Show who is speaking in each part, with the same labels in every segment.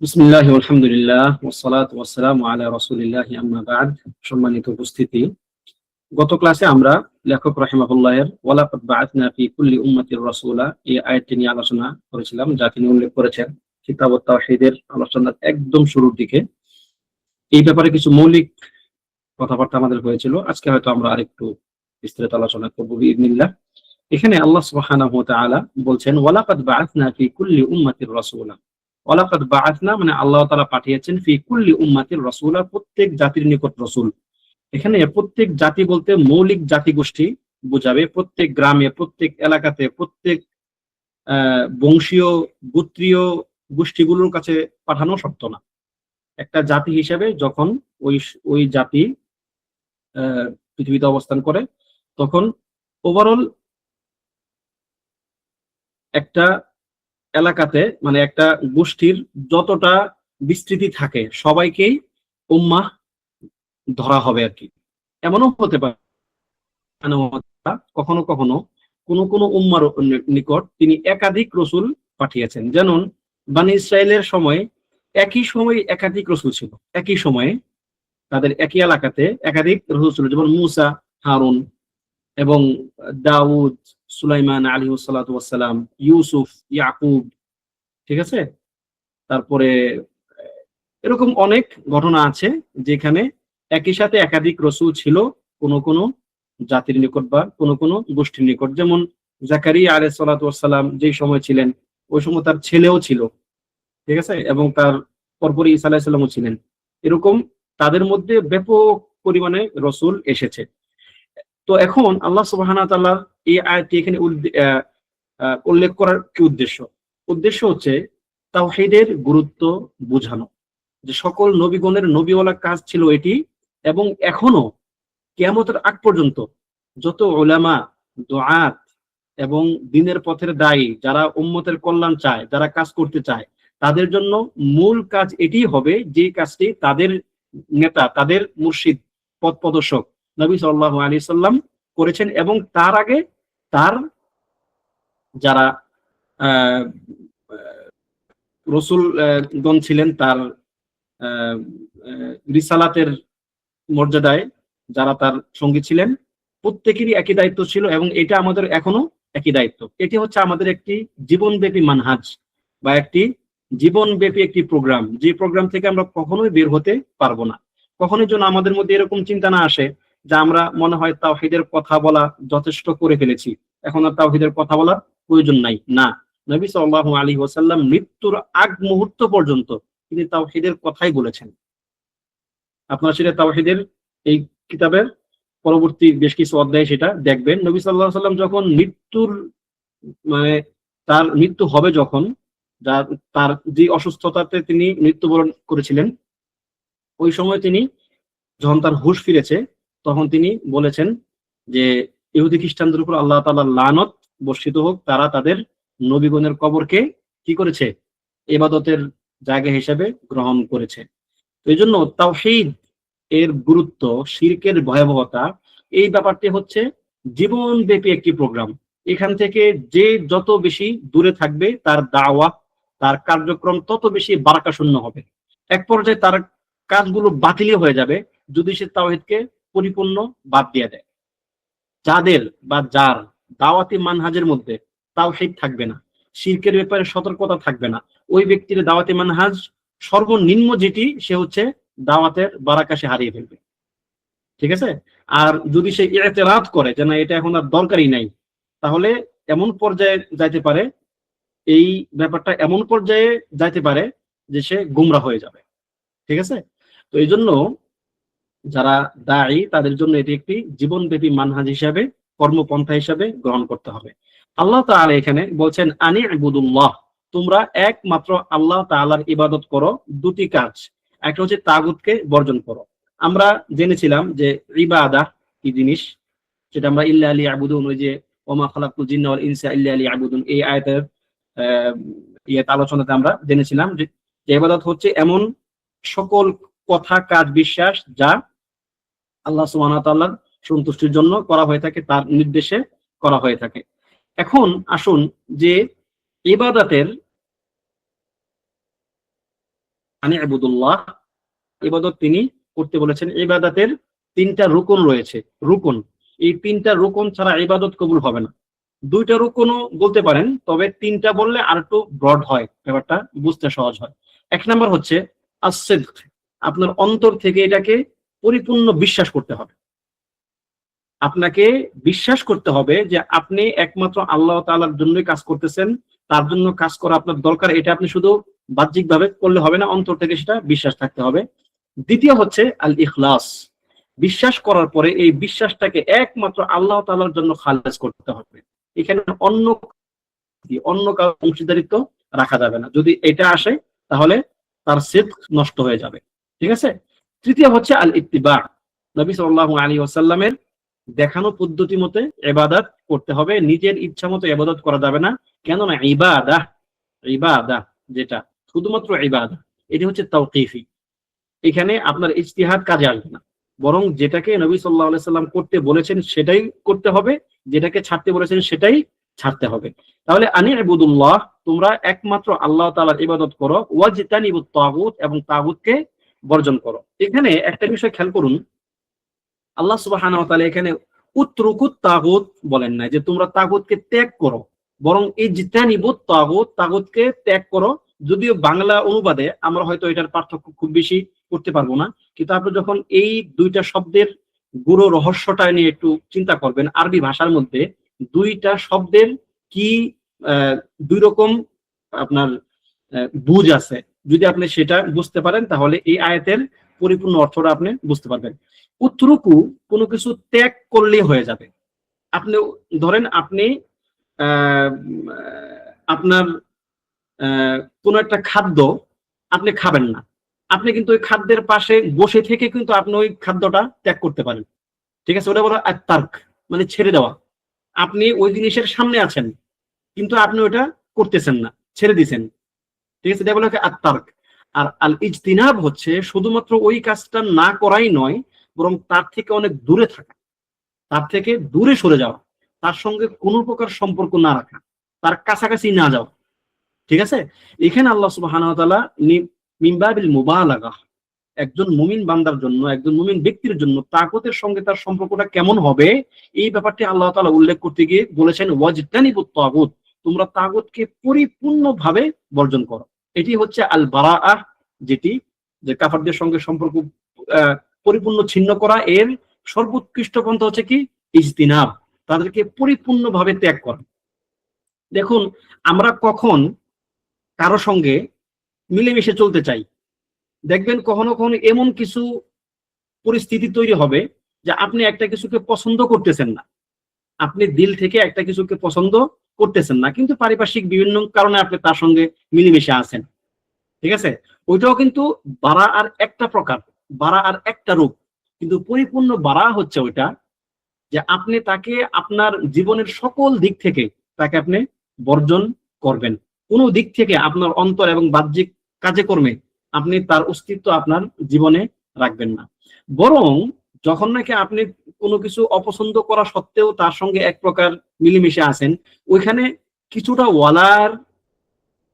Speaker 1: বিসমিল্লাহি আলহামদুলিল্লাহ ওয়াসসালাতু ওয়াসসালামু আলা রাসূলিল্লাহি আম্মা বা'দ। সম্মানিত উপস্থিতি, গত ক্লাসে আমরা লেখক রাহিমাহুল্লাহের ওয়ালাকাদ বা'আথনা ফি কুল্লি উম্মাতির রাসূলা এই আয়াতটি নিয়ে আলোচনা করেছিলাম, যা তিনি উল্লেখ করেছেন কিতাবুত তাওহীদের আলোচনার একদম শুরুর দিকে। এই ব্যাপারে কিছু মৌলিক কথাবার্তা আমাদের হয়েছিল। আজকে হয়তো আমরা আরেকটু বিস্তারিত আলোচনা করব বিইذنিল্লাহ। এখানে আল্লাহ সুবহানাহু ওয়া তাআলা বলছেন ওয়ালাকাদ বা'আথনা ফি কুল্লি উম্মাতির রাসূলা। ওয়ালাকাদ বা'আথনা মানে আল্লাহ তাআলা পাঠিয়েছেন ফি কুল্লি উম্মাতির রাসূলা, প্রত্যেক জাতির নিকট রাসূল। এখানে প্রত্যেক জাতি বলতে মৌলিক জাতিগোষ্ঠী বোঝাবে। প্রত্যেক গ্রামে, প্রত্যেক এলাকাতে, প্রত্যেক বংশীয় গোত্রীয় গোষ্ঠীগুলোর কাছে পাঠানো শক্ত না। একটা জাতি হিসেবে যখন ওই ওই জাতি পৃথিবীতে অবস্থান করে, তখন ওভারঅল একটা এলাকাতে মানে একটা গোষ্ঠীর যতটা বিস্তৃতি থাকে সবাইকেই উম্মাহ ধরা হবে আর কি। এমনও হতে পারে কখনো কখনো কোন কোন উম্মার নিকট তিনি একাধিক রসুল পাঠিয়েছেন। যেমন বনী ইসরাইলের সময় একই সময় একাধিক রসুল ছিল, একই সময়ে তাদের একই এলাকাতে একাধিক রসুল ছিল, যেমন মুসা, হারুন এবং দাউদ, সুলাইমান আলাইহিস সালাতু ওয়াস সালাম, ইউসুফ, ইয়াকুব, ঠিক আছে। তারপরে এরকম অনেক ঘটনা আছে যেখানে একই সাথে একাধিক রসুল ছিল কোন কোন জাতির নিকট বা কোন কোন গোষ্ঠীর নিকট। যেমন জাকারিয়া আলাইহিস সালাতু ওয়াস সালাম যেই সময় ছিলেন ওই সময় তার ছেলেও ছিল, ঠিক আছে, এবং তার পরপরই ঈসা আলাইহিস সালামও ছিলেন। এরকম তাদের মধ্যে ব্যাপক পরিমাণে রসুল এসেছে। তো এখন আল্লাহ সুবহানাহু ওয়া তাআলা এই আয়াতটি এখানে উল্লেখ করার কি উদ্দেশ্য? উদ্দেশ্য হচ্ছে তাওহীদের গুরুত্ব বোঝানো, যে সকল নবীগণের নবীওয়ালা কাজ ছিল এটি, এবং এখনো কিয়ামতের আগ পর্যন্ত যত উলামা, দুআত এবং দ্বীনের পথের দায়ী যারা উম্মতের কল্যাণ চায়, যারা কাজ করতে চায়, তাদের জন্য মূল কাজ এটি হবে যে কাজটি তাদের নেতা, তাদের মুর্শিদ, পথ প্রদর্শক নবী সাল্লাল্লাহু আলাইহি সাল্লাম করেছেন, এবং তার আগে তার যারা রসুল গণ ছিলেন, তার রিসালাতের মর্যাদায় যারা তার সঙ্গী ছিলেন, প্রত্যেকেরই একই দায়িত্ব ছিল, এবং এটা আমাদের এখনো একই দায়িত্ব। এটি হচ্ছে আমাদের একটি জীবনব্যাপী মানহাজ বা একটি জীবনব্যাপী একটি প্রোগ্রাম, যে প্রোগ্রাম থেকে আমরা কখনোই বের হতে পারবো না। কখনোই যেন আমাদের মধ্যে এরকম চিন্তা না আসে যে আমরা মনে হয় তাওহীদের কথা বলা যথেষ্ট করে ফেলেছি, এখন আর তাওহীদের কথা বলার প্রয়োজন নাই। না, নবী সাল্লাল্লাহু আলাইহি ওয়াসাল্লাম মৃত্যুর আগ মুহূর্ত পর্যন্ত তিনি তাওহীদের কথাই বলেছেন। আপনারা সেটা তাওহীদের এই কিতাবের পরবর্তী বেশ কিছু অধ্যায়ে সেটা দেখবেন। নবী সাল্লাল্লাহু আলাইহি ওয়াসাল্লাম যখন মানে তার মৃত্যু হবে, যখন তার যে অসুস্থতাতে তিনি মৃত্যুবরণ করেছিলেন, ওই সময় তিনি যখন তার হুঁশ ফিরেছে, তখন তিনি বলেছেন যে ইহুদি খ্রিস্টানদের উপর আল্লাহ তাআলার লানত বর্ষিত হোক, তারা তাদের নবীগণের কবরকে কি করেছে? ইবাদতের জায়গা হিসেবে গ্রহণ করেছে। তো এই জন্য তাওহীদ এর গুরুত্ব, শিরকের ভয়াবহতা, এই ব্যাপারটি হচ্ছে জীবনব্যাপী একটি প্রোগ্রাম। এখান থেকে যে যত বেশি দূরে থাকবে তার দাওয়াত, তার কার্যক্রম তত বেশি বারাকাশূন্য হবে। এক পর্যায়ে তার কাজগুলো বাতিলই হয়ে যাবে যদি সে তাওহীদকে পরিপূর্ণ বাদ দিয়ে দেয়। যাদের বা যার দাওয়াতি মানহাজের মধ্যে তাওহীদ থাকবে না, শিরকের ব্যাপারে সতর্কতা থাকবে না, ওই ব্যক্তির দাওয়াতি মানহাজ সর্বনিম্ন যেটি, সে হচ্ছে দাওয়াতের বারাকা সে হারিয়ে ফেলবে, ঠিক আছে। আর যদি সে ইতিরাদ করে যে না এটা এখন আর দরকারই নাই, তাহলে এমন পর্যায়ে যাইতে পারে, এই ব্যাপারটা এমন পর্যায়ে যাইতে পারে যে সে গুমরা হয়ে যাবে, ঠিক আছে। তো এই জন্য যারা দায়ী তাদের জন্য এটি একটি জীবনব্যাপী মানহাজ হিসাবে, কর্মপন্থা হিসাবে গ্রহণ করতে হবে। আল্লাহ তাআলা এখানে বলছেন আনি ইবুদুল্লাহ, তোমরা একমাত্র আল্লাহ তাআলার ইবাদত করো। দুটি কাজ, একটা হচ্ছে তাগুতকে বর্জন করো। আমরা জেনেছিলাম যে ইবাদা কি জিনিস, সেটা আমরা ইল্লা লিয়াবুদুন, ওই যে ওমা খালাকতুল জিন্না ওয়াল ইনসা ইল্লা লিয়াবুদুন, এই আয়াতের আলোচনাতে আমরা জেনেছিলাম যে ইবাদত হচ্ছে এমন সকল কথা, কাজ, বিশ্বাস যা আল্লাহ সুবহানাহু ওয়া তাআলার সন্তুষ্টির জন্য করা হয়ে থাকে, তার নির্দেশে করা হয়ে থাকে। এখন আসুন যে ইবাদতের আনি ইবুদুল্লাহ, ইবাদত তিনি করতে বলেছেন। ইবাদতের তিনটা রুকন রয়েছে। রুকন, এই তিনটা রুকন ছাড়া ইবাদত কবুল হবে না। দুইটা রুকনও বলতে পারেন, তবে তিনটা বললে আর একটু ব্রড হয়, ব্যাপারটা বুঝতে সহজ হয়। এক নাম্বার হচ্ছে as-sidq, আপনার অন্তর থেকে এটাকে পরিপূর্ণ বিশ্বাস করতে হবে। আপনাকে বিশ্বাস করতে হবে যে আপনি একমাত্র আল্লাহ তাআলার জন্যই কাজ করতেছেন, তার জন্য কাজ করা আপনার দরকার। এটা আপনি শুধু বাহ্যিকভাবে করলে হবে না, অন্তর থেকে সেটা বিশ্বাস থাকতে হবে। দ্বিতীয় হচ্ছে আল ইখলাস, বিশ্বাস করার পরে এই বিশ্বাসটাকে একমাত্র আল্লাহ তাআলার জন্য খালেস করতে হবে। এখানে অন্য কারো অংশীদারিত্ব রাখা যাবে না। যদি এটা আসে তাহলে তার সিদক নষ্ট হয়ে যাবে। ঠিক আছে। তৃতীয় হচ্ছে আল ইত্তিবা, নবী সাল্লাল্লাহু আলাইহি ওয়াসাল্লামের দেখানো পদ্ধতি মতে ইবাদত করতে হবে, নিজের ইচ্ছা মতো ইবাদত করা যাবে না। কেননা ইবাদাহ, ইবাদাহ যেটা শুধুমাত্র ইবাদাহ, এটি হচ্ছে তাওকীফি। এখানে আপনার ইজতিহাদ কাজে আসবে না, বরং যেটাকে নবী সাল্লাল্লাহু আলাইহি সাল্লাম করতে বলেছেন সেটাই করতে হবে, যেটাকে ছাড়তে বলেছেন সেটাই ছাড়তে হবে। তাহলে আনি ইবুদুল্লাহ, তোমরা একমাত্র আল্লাহ তাআলার ইবাদত করো, ওয়াজতানিবুত তাগুত, এবং তাগুতকে বর্জন করো। এখানে একটা বিষয় খেয়াল করুন, আল্লাহ সুবহানাহু ওয়া তাআলা এখানে উতরুকুত তাগুত বলেন না যে তোমরা তাগুতকে ত্যাগ করো, বরং ইজতানিবুত তাগুত, তাগুতকে ত্যাগ করো। যদিও বাংলা অনুবাদে আমরা হয়তো এটার পার্থক্য খুব বেশি করতে পারবো না, কিন্তু আপনি যখন এই দুইটা শব্দের গুরু রহস্যটা নিয়ে একটু চিন্তা করবেন, আরবি ভাষার মধ্যে দুইটা শব্দের কি দুই রকম আপনার বুঝ আছে, যদি আপনি সেটা বুঝতে পারেন তাহলে এই আয়াতের পরিপূর্ণ অর্থটা আপনি বুঝতে পারবেন। উতরুকু, কোনো কিছু ত্যাগ করলে হয়ে যাবে। আপনি ধরেন আপনি আপনার কোন একটা খাদ্য আপনি খাবেন না, আপনি কিন্তু ওই খাদ্যের পাশে বসে থেকে কিন্তু আপনি ওই খাদ্যটা ত্যাগ করতে পারেন। ঠিক আছে, ওটা বলা আত-তারক, মানে ছেড়ে দেওয়া। আপনি ওই জিনিসের সামনে আছেন কিন্তু আপনি ওটা করতেছেন না, ছেড়ে দিছেন। ঠিক আছে, এটা বলা হয় আত-তারক। আর আল ইজতিনাব হচ্ছে শুধুমাত্র ওই কাজটা না করাই নয়, বরং তার থেকে অনেক দূরে থাকা, তার থেকে দূরে সরে যাওয়া, তার সঙ্গে কোনো প্রকার সম্পর্ক না রাখা, তার কাছাকাছি না যাওয়া। ঠিক আছে, এখানে আল্লাহ সুবহানাহু ওয়া তাআলা মিন বাবিল মুবালাগা, একজন মুমিন বান্দার জন্য, একজন মুমিন ব্যক্তির জন্য তাগুতের সঙ্গে তার সম্পর্কটা কেমন হবে, এই ব্যাপারটি আল্লাহ তাআলা উল্লেখ করতে গিয়ে বলেছেন ওয়াজতানিবুত তাগুত, তোমরা তাগুতকে পরিপূর্ণভাবে বর্জন করো। এটি হচ্ছে আল বারাআহ, যেটি যে কাফারদের সঙ্গে সম্পর্ক পরিপূর্ণ ছিন্ন করা, এর সর্বোৎকৃষ্ট পন্থা হচ্ছে কি ইজতিনাব, তাদেরকে পরিপূর্ণভাবে ত্যাগ করা। দেখুন, আমরা কখন কারো সঙ্গে মিলেমিশে চলতে চাই, দেখবেন কখনো কখনো এমন কিছু পরিস্থিতি তৈরি হবে যে আপনি একটা কিছুকে পছন্দ করতেছেন না, আপনি দিল থেকে একটা কিছুকে পছন্দ করতেছেন না, কিন্তু পারিপার্শ্বিক বিভিন্ন কারণে আপনি তার সঙ্গে মিলেমিশে আছেন। ঠিক আছে, ওইটাও কিন্তু বাড়া আর একটা প্রকার, বাড়া আর একটা রূপ, কিন্তু পরিপূর্ণ বাড়া হচ্ছে ওইটা যে আপনি তাকে আপনার জীবনের সকল দিক থেকে তাকে আপনি বর্জন করবেন। কোনো দিক থেকে আপনার অন্তর এবং বাহ্যিক কাজে কর্মে আপনি তার অস্তিত্ব আপনার জীবনে রাখবেন না। বরং যখন নাকি আপনি কোনো কিছু অপছন্দ করা সত্ত্বেও তার সঙ্গে এক প্রকার মিলেমিশে আছেন, ওইখানে কিছুটা ওয়ালার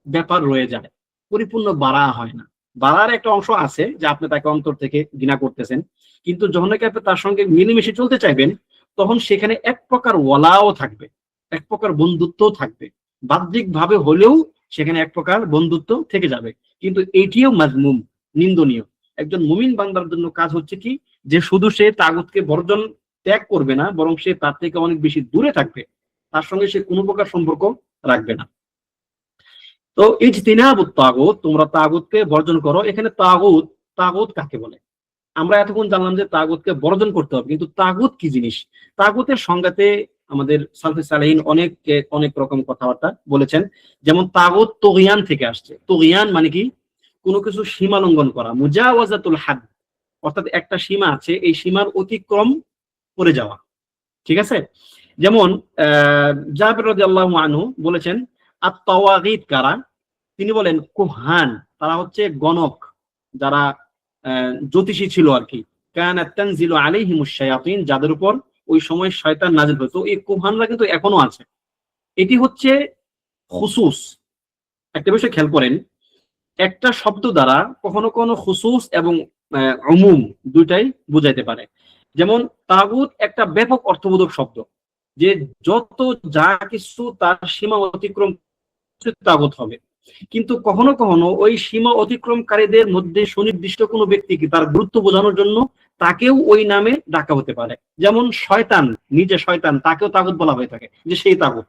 Speaker 1: ব্যাপার রয়ে যায়, পরিপূর্ণ বাড়া হয় না। বাড়ার একটা অংশ আছে যে আপনি তাকে অন্তর থেকে ঘৃণা করতেছেন, কিন্তু যখন নাকি আপনি তার সঙ্গে মিলেমিশে চলতে চাইবেন, তখন সেখানে এক প্রকার ওয়ালাও থাকবে, এক প্রকার বন্ধুত্বও থাকবে। বাহ্যিক ভাবে হলেও সেখানে এক প্রকার বন্ধুত্ব থেকে যাবে, কিন্তু এটিও মাজমুম, নিন্দনীয়। একজন মুমিন বান্দার জন্য কাজ হচ্ছে কি, যে শুধু সে তাগুতকে বর্জন ত্যাগ করবে না, বরং সে তার থেকে অনেক বেশি দূরে থাকবে, তার সঙ্গে সে কোনো প্রকার সম্পর্ক রাখবে না। তো ইজতিনাবুত তাগুত, তোমরা তাগুতকে বর্জন করো। এখানে তাগুত, তাগুত কাকে বলে? আমরা এতক্ষণ জানলাম যে তাগুতকে বর্জন করতে হবে, কিন্তু তাগুত কি জিনিস? তাগুতের সংজ্ঞাতে আমাদের সালফে সালেহিন অনেক রকম কথাবার্তা বলেছেন। যেমন তাগুত তুগয়ান থেকে আসছে। তুগয়ান মানে কি? কোনো কিছু সীমা লঙ্ঘন করা, মুজাওয়াজাতুল হাদ, অর্থাৎ একটা সীমা আছে, এই সীমার অতিক্রম করে যাওয়া। ঠিক আছে, যেমন জাবের রাদিয়াল্লাহু আনহু বলেছেন আত-তাওয়াগীত কারা? তিনি বলেন কুহান, তারা হচ্ছে গণক, যারা জ্যোতিষী ছিল আর কি। কানাত তানজিলু আলাইহিমুশ শায়াতিন, যাদের উপর ওই সময় শয়তান নাজিল হতো। এই কুহানরা কিন্তু এখনো আছে। এটি হচ্ছে খুসুস। একটা বিষয় খেয়াল করেন, একটা শব্দ দ্বারা কখনো কখনো খুসুস এবং উমুম দুইটাই বুঝাইতে পারে। যেমন তাগুত একটা ব্যাপক অর্থবোধক শব্দ, যে যত যা কিছু তার সীমা অতিক্রম তাগুত হবে। কিন্তু কখনো কখনো ওই সীমা অতিক্রমকারীদের মধ্যে সুনির্দিষ্ট কোনো ব্যক্তিকে তার গুরুত্ব বোঝানোর জন্য তাকেও ওই নামে ডাকা হতে পারে। যেমন শয়তান, নিজে শয়তান, তাকেও তাগুত বলা হয়ে থাকে, যে সেই তাগুত।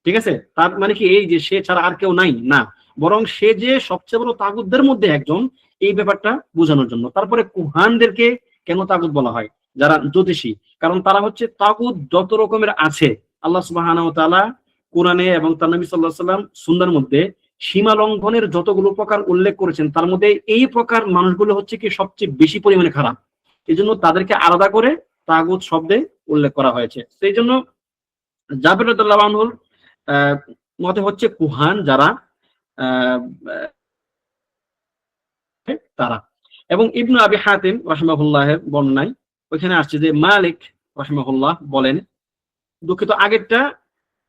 Speaker 1: ঠিক আছে, তার মানে কি এই যে সে ছাড়া আর কেউ নাই না, বরং সে যে সবচেয়ে বড় তাগুতদের মধ্যে একজন, এই ব্যাপারটা বোঝানোর জন্য। তারপরে কুহানদেরকে কেন তাগুত বলা হয়? যারা জ্যোতিষী, কারণ তারা হচ্ছে তাগুত যত রকমের আছে আল্লাহ সুবহানাহু ওয়া তাআলা কোরআনে এবং তার নবী সাল্লাল্লাহু আলাইহি ওয়াসাল্লাম সুন্নাহর মধ্যে সীমা লঙ্ঘনের যতগুলো প্রকার উল্লেখ করেছেন, তার মধ্যে এই প্রকার মানুষগুলো হচ্ছে কি সবচেয়ে বেশি পরিমাণে খারাপ। এই জন্য তাদেরকে আলাদা করে তাগুত শব্দে উল্লেখ করা হয়েছে। সেই জন্য জাবের রাদিয়াল্লাহু আনহুর মতে হচ্ছে কুহান যারা তারা। এবং ইবনু আবি হাতিম রাহিমাহুল্লাহের বর্ণনায় ওইখানে আসছে যে মালিক রাহিমাহুল্লাহ বলেন, দুঃখিত আগেরটা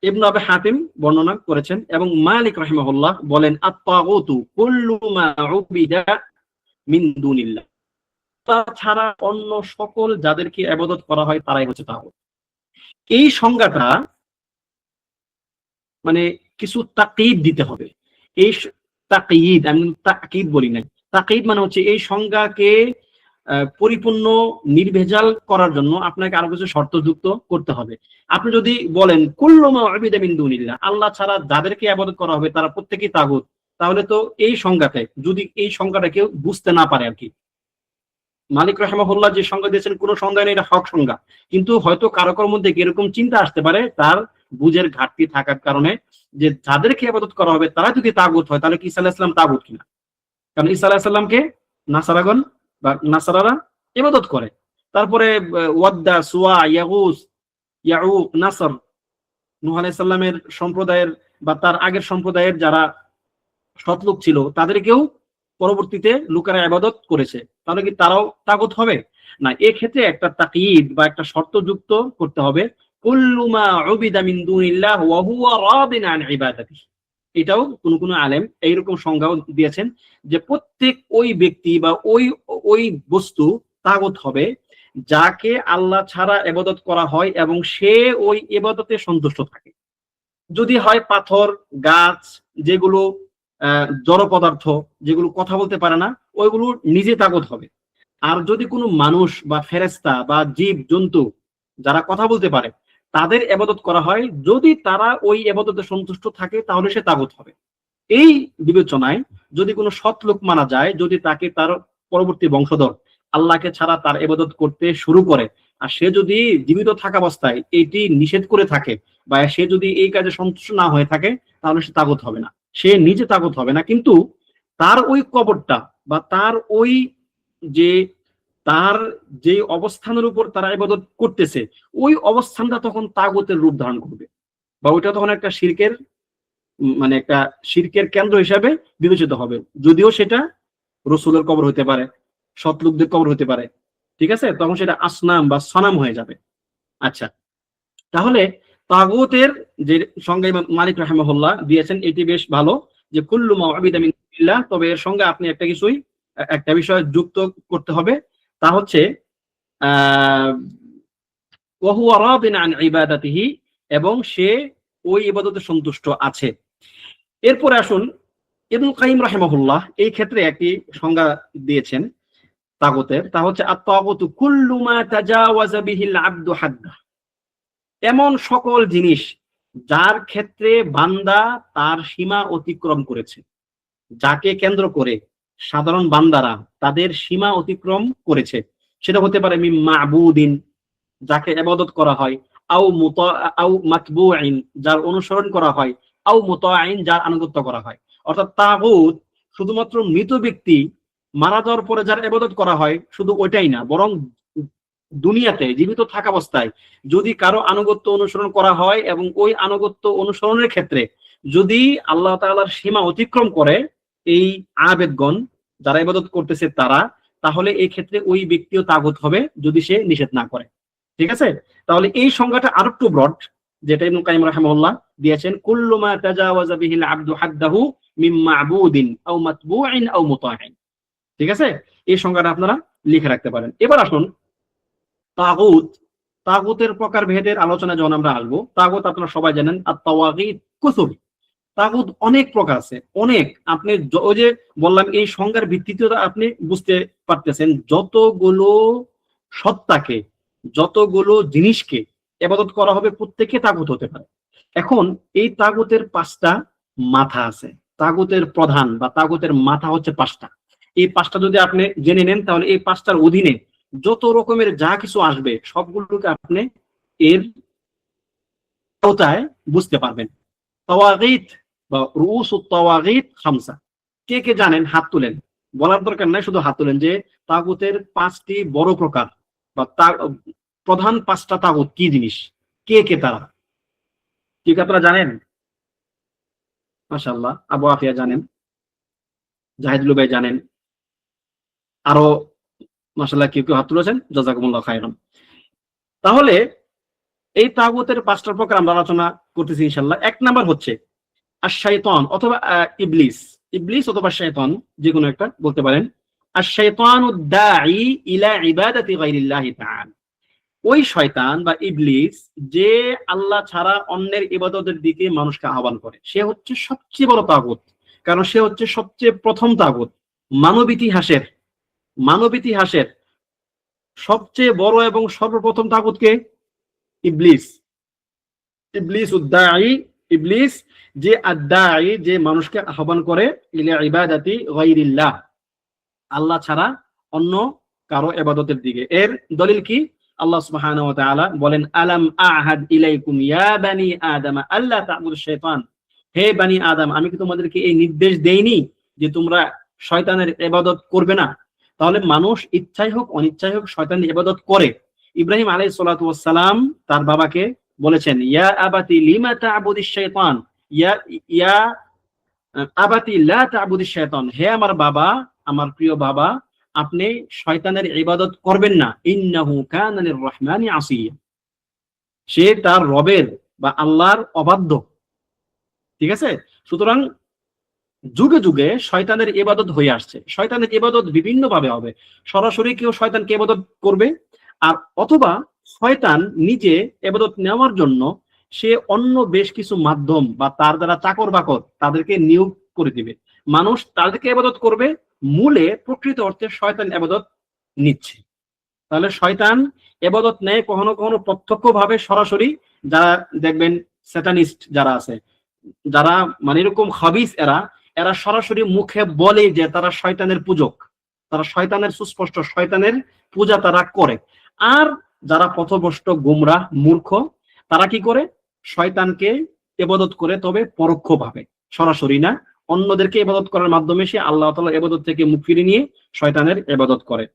Speaker 1: ইবনু আবি হাতিম বর্ণনা করেছেন, এবং মালিক রাহিমাহুল্লাহ বলেন আত-তাগুতু কুল্লু মা উবিদা মিন দুনিল্লাহ, ছাড়া অন্য সকল যাদেরকে ইবাদত করা হয় তারাই হচ্ছে তাগুত। এই সংজ্ঞাটা মানে কিছু তাকিদ দিতে হবে। এই তাকিদ, আমি তাকিদ বলি নাই, তাকিদ মানে হচ্ছে এই সংজ্ঞাকে পরিপূর্ণ নির্ভেজাল করার জন্য আপনাকে আরো কিছু শর্ত যুক্ত করতে হবে। আপনি যদি বলেন কুল্লু মা উবিদা মিন দুনিল্লাহ, আল্লাহ ছাড়া যাদেরকে ইবাদত করা হবে তারা প্রত্যেকেই তাগুত, তাহলে তো এই সংজ্ঞাতে যদি এই সংজ্ঞাটা কেউ বুঝতে না পারে আর কি, মালিক রাহিমাহুল্লাহ যে সংজ্ঞা দিয়েছেন কোনো সন্দেহ নেই এটা হক সংজ্ঞা, কিন্তু হয়তো কারো কারোর মধ্যে এরকম চিন্তা আসতে পারে তার বুঝের ঘাটতি থাকার কারণে, যে যাদেরকে ইবাদত করা হবে তারা যদি তাগুত হয় তাহলে কি ঈসা আলাইহিস সালাম তাগুত কিনা? কারণ ঈসা আলাইহিস সালামকে নাসারাগণ বা নাসারারা ইবাদত করে। তারপরে ওয়াদ্দা, সুয়া, ইয়াগুস, ইয়াউক, নাসর, নূহ আলাইহিস সালামের সম্প্রদায়ের বা তার আগের সম্প্রদায়ের যারা সৎলোক ছিল তাদেরকেও পরবর্তীতে লোকেরা ইবাদত করেছে, তাহলে কি তারাও তাগুত হবে? না, এক্ষেত্রে একটা তাকয়ীদ বা একটা শর্ত যুক্ত করতে হবে, কুল্লু মা উবিদা মিন দুনিল্লাহ ওয়া হুয়া রাদিন আন ইবাদাতিহি। এটাও কোন কোন আলেম এইরকম সংজ্ঞাও দিয়েছেন, যে প্রত্যেক ওই ব্যক্তি বা ওই ওই বস্তু তাগুত হবে যাকে আল্লাহ ছাড়া ইবাদত করা হয় এবং সে ওই ইবাদতে সন্তুষ্ট থাকে। যদি হয় পাথর, গাছ, যেগুলো জড় পদার্থ, যেগুলো কথা বলতে পারে না, ওইগুলো নিজে তাগুত হবে। আর যদি কোনো মানুষ বা ফেরেশতা বা জীব জন্তু যারা কথা বলতে পারে তাদের ইবাদত করা হয়, যদি তারা ওই ইবাদতে সন্তুষ্ট থাকে তাহলে সে তাগুত হবে। এই বিবেচনায় যদি কোনো সৎ লোক মানা যায়, যদি তাকে তার পরবর্তী বংশধর আল্লাহকে ছাড়া তার ইবাদত করতে শুরু করে, আর সে যদি জীবিত থাকা অবস্থায় এটি নিষেধ করে থাকে বা সে যদি এই কাজে সন্তুষ্ট না হয়ে থাকে, তাহলে সে তাগুত হবে না, সে নিজে তাগুত হবে না। কিন্তু তার ওই কবরটা বা তার ওই যে তার যে অবস্থানের উপর তারা ইবাদত করতেছে, ওই অবস্থানটা তখন তাগুতের রূপ ধারণ করবে, বা ওইটা তখন একটা শিরকের মানে একটা শিরকের কেন্দ্র হিসাবে বিবেচিত হবে, যদিও সেটা রসুলের কবর হতে পারে, সৎলোকদের কবর হতে পারে। ঠিক আছে, তখন সেটা আসনাম বা সনাম হয়ে যাবে। আচ্ছা, তাহলে তাগুতের যে সংজ্ঞা ইমাম মালিক রাহিমাহুল্লাহ দিয়েছেন এটি বেশ ভালো, যে কুল্লু মা উবিদা মিন দুনিল্লাহ। তবে এর সঙ্গে আপনি একটা বিষয় যুক্ত করতে হবে, তা হচ্ছে ওয়া হুয়া রাদিন আন ইবাদাতিহি, এবং সে ওই ইবাদতে সন্তুষ্ট আছে। এরপরে আসুন, ইবনুল কাইয়িম রাহিমাহুল্লাহ এই ক্ষেত্রে একটি সংজ্ঞা দিয়েছেন তাগুতের, তা হচ্ছে আত-তাগুতু কুল্লু মা তাজাওয়াজা বিহিল আবদু হাদ্দাহ, এমন সকল জিনিস যার ক্ষেত্রে বান্দা তার সীমা অতিক্রম করেছে, যাকে কেন্দ্র করে সাধারণ বান্দারা তাদের সীমা অতিক্রম করেছে। সেটা হতে পারে মিন মা'বুদিন, যাকে ইবাদত করা হয়, আও মাতবুইন, যার অনুসরণ করা হয়, আও মুতাইন, যার আনুগত্য করা হয়। অর্থাৎ তাগুত শুধুমাত্র মৃত ব্যক্তি মারা যাওয়ার পরে যার ইবাদত করা হয় শুধু ওইটাই না, বরং দুনিয়াতে জীবিত থাকা অবস্থায় যদি কারো আনুগত্য অনুসরণ করা হয় এবং ওই আনুগত্য অনুসরণের ক্ষেত্রে যদি আল্লাহ তাআলার সীমা অতিক্রম করে এই আবেদগণ যারা ইবাদত করতেছে তারা, তাহলে এই ক্ষেত্রে ওই ব্যক্তিও তাগুত হবে যদি সে নিষেধ না করে। ঠিক আছে, তাহলে এই সংজ্ঞাটা আরো একটু ব্রড, যেটা ইবনে কাইয়িম রাহিমাহুল্লাহ দিয়েছেন, কুল্লু মা তাজাওয়াজা বিহিল আবদু হাদ্দাহু মিন মা'বুদিন আও মাতবুইন আও মুতাইন। ঠিক আছে, এই সংজ্ঞাটা আপনারা লিখে রাখতে পারেন। এবার আসুন তাগুত, তাগুতের প্রকার ভেদের আলোচনা যখন আমরা আসবো, তাগুত আপনারা সবাই জানেন আত-তাওয়াগীত কুসুর, তাগুত অনেক প্রকার আছে, অনেক। আপনি ওই যে বললাম এই সংজ্ঞার ভিত্তিতে আপনি বুঝতে পারতেছেন যতগুলো সত্তাকে, যতগুলো জিনিসকে ইবাদত করা হবে প্রত্যেকে তাগুত হতে পারে। এখন এই তাগুতের 5টা মাথা আছে, তাগুতের প্রধান বা তাগুতের মাথা হচ্ছে 5টা। এই 5টা যদি আপনি জেনে নেন তাহলে এই 5টার অধীনে যত রকমের যা কিছু আসবে সবগুলোকে আপনি এর আওতায় বুঝতে পারবেন। তাওয়াগীত বা রুউসুত তাওয়াগীত 5। কে কে জানেন হাত তুলেন, বলার দরকার নাই, শুধু হাত তুলেন যে তাগুতের 5টি বড় প্রকার বা প্রধান 5টা তাগুত কি জিনিস, কে কে তারা, কি আপনারা জানেন? মাশাআল্লাহ, আবু আফিয়া জানেন, জাহিদুল ভাই জানেন, আরো মাশাআল্লাহ কেউ কেউ হাত তুলেছেন, জাযাকুমুল্লাহ খায়রান। তাহলে এই তাগুতের 5টা প্রকার আমরা আলোচনা করতেছি ইনশাআল্লাহ। 1 নাম্বার হচ্ছে আশ-শাইতান অথবা ইবলিস, ইবলিস অথবা শয়তান যে কোনো একটা বলতে পারেন। আশ-শাইতানুদ দাঈ ইলা ইবাদাতি গায়রিল্লাহি তাআলা, ওই শয়তান বা ইবলিস যে আল্লাহ ছাড়া অন্যের ইবাদতের দিকে মানুষকে আহ্বান করে, সে হচ্ছে সবচেয়ে বড় তাগুত। কারণ সে হচ্ছে সবচেয়ে প্রথম তাগুত। মানব ইতিহাসের, মানব ইতিহাসের সবচেয়ে বড় এবং সর্বপ্রথম তাগুতকে ইবলিস, ইবলিস উদ্দাঈ, ইবলিস যে আদ্দাঈ, যে মানুষকে আহ্বান করে ইলা ইবাদাতি গায়রিল্লাহ, আল্লাহ ছাড়া অন্য কারো ইবাদতের দিকে। এর দলিল কি? আল্লাহ সুবহানাহু ওয়া তাআলা বলেন আলাম আ'হাদ ইলাইকুম ইয়া বানি আদম আল্লা তা'বুদুশ শাইতান, হে বানি আদম আমি কি তোমাদেরকে এই নির্দেশ দেইনি যে তোমরা শয়তানের ইবাদত করবে না? তাহলে মানুষ ইচ্ছাই হোক অনিচ্ছাই হোক শয়তানের ইবাদত করে। ইব্রাহিম আলাইহিস সালাতু ওয়াস সালাম তার বাবাকে বলেছেন ইয়া আবাতি লিমা তা'বুদিশ শাইতান, ইয়া ইয়া আবাতি লা তা'বুদিশ শাইতান, হে আমার বাবা, আমার প্রিয় বাবা, আপনি শয়তানের ইবাদত করবেন না। ইন্নাহু কানা লির-রহমানি আসিয়া, সে তার রবের বা আল্লাহর অবাধ্য। ঠিক আছে, সুতরাং যুগে যুগে শয়তানের ইবাদত হয়ে আসছে। শয়তানের ইবাদত বিভিন্ন ভাবে হবে, সরাসরি কেউ শয়তানকে ইবাদত করবে, আর অথবা শয়তান নিজে ইবাদত নেওয়ার জন্য সে অন্য বেশ কিছু মাধ্যম বা তার দ্বারা চাকর বাকর তাদেরকে নিয়োগ করে দিবে, মানুষ তাদেরকে ইবাদত করবে। মূলে প্রকৃত অর্থে শয়তান ইবাদত নিচ্ছে। তাহলে শয়তান ইবাদত নেয় কখনো কখনো প্রত্যক্ষ ভাবে সরাসরি, যারা দেখবেন স্যাটানিস্ট যারা আছে, যারা মানে এরকম খাবিস, এরা এরা সরাসরি মুখে বলে যে তারা শয়তানের পূজক, তারা শয়তানের সুস্পষ্ট শয়তানের পূজা তারা করে। আর যারা পথভ্রষ্ট গোমরাহ মূর্খ, তারা কি করে? শয়তানকে ইবাদত করে, তবে পরোক্ষভাবে, সরাসরি না। অন্যদেরকে ইবাদত করার মাধ্যমে সে আল্লাহ তাআলার ইবাদত থেকে মুখ ফিরিয়ে নিয়ে শয়তানের ইবাদত করে।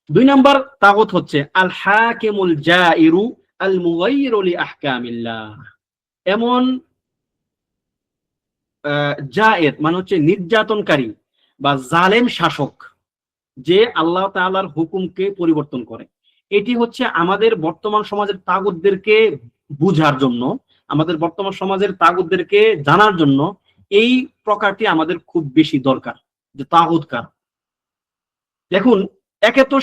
Speaker 1: 2 নাম্বার তাগুত হচ্ছে আল হাকিমুল জাইরু আল মুগাইয়িরু লি আহকামিল্লাহ, এমন জায়ের মানে হচ্ছে নির্যাতনকারী বা জালেম শাসক, যে আল্লাহ তাআলার হুকুমকে পরিবর্তন করে। এটি হচ্ছে আমাদের বর্তমান সমাজের তাগুতদেরকে বুঝার জন্য, আমাদের বর্তমান সমাজের তাগুতদেরকে জানার জন্য এই প্রকারটি আমাদের খুব বেশি দরকার, যে তাগুত কার। দেখুন, একে তো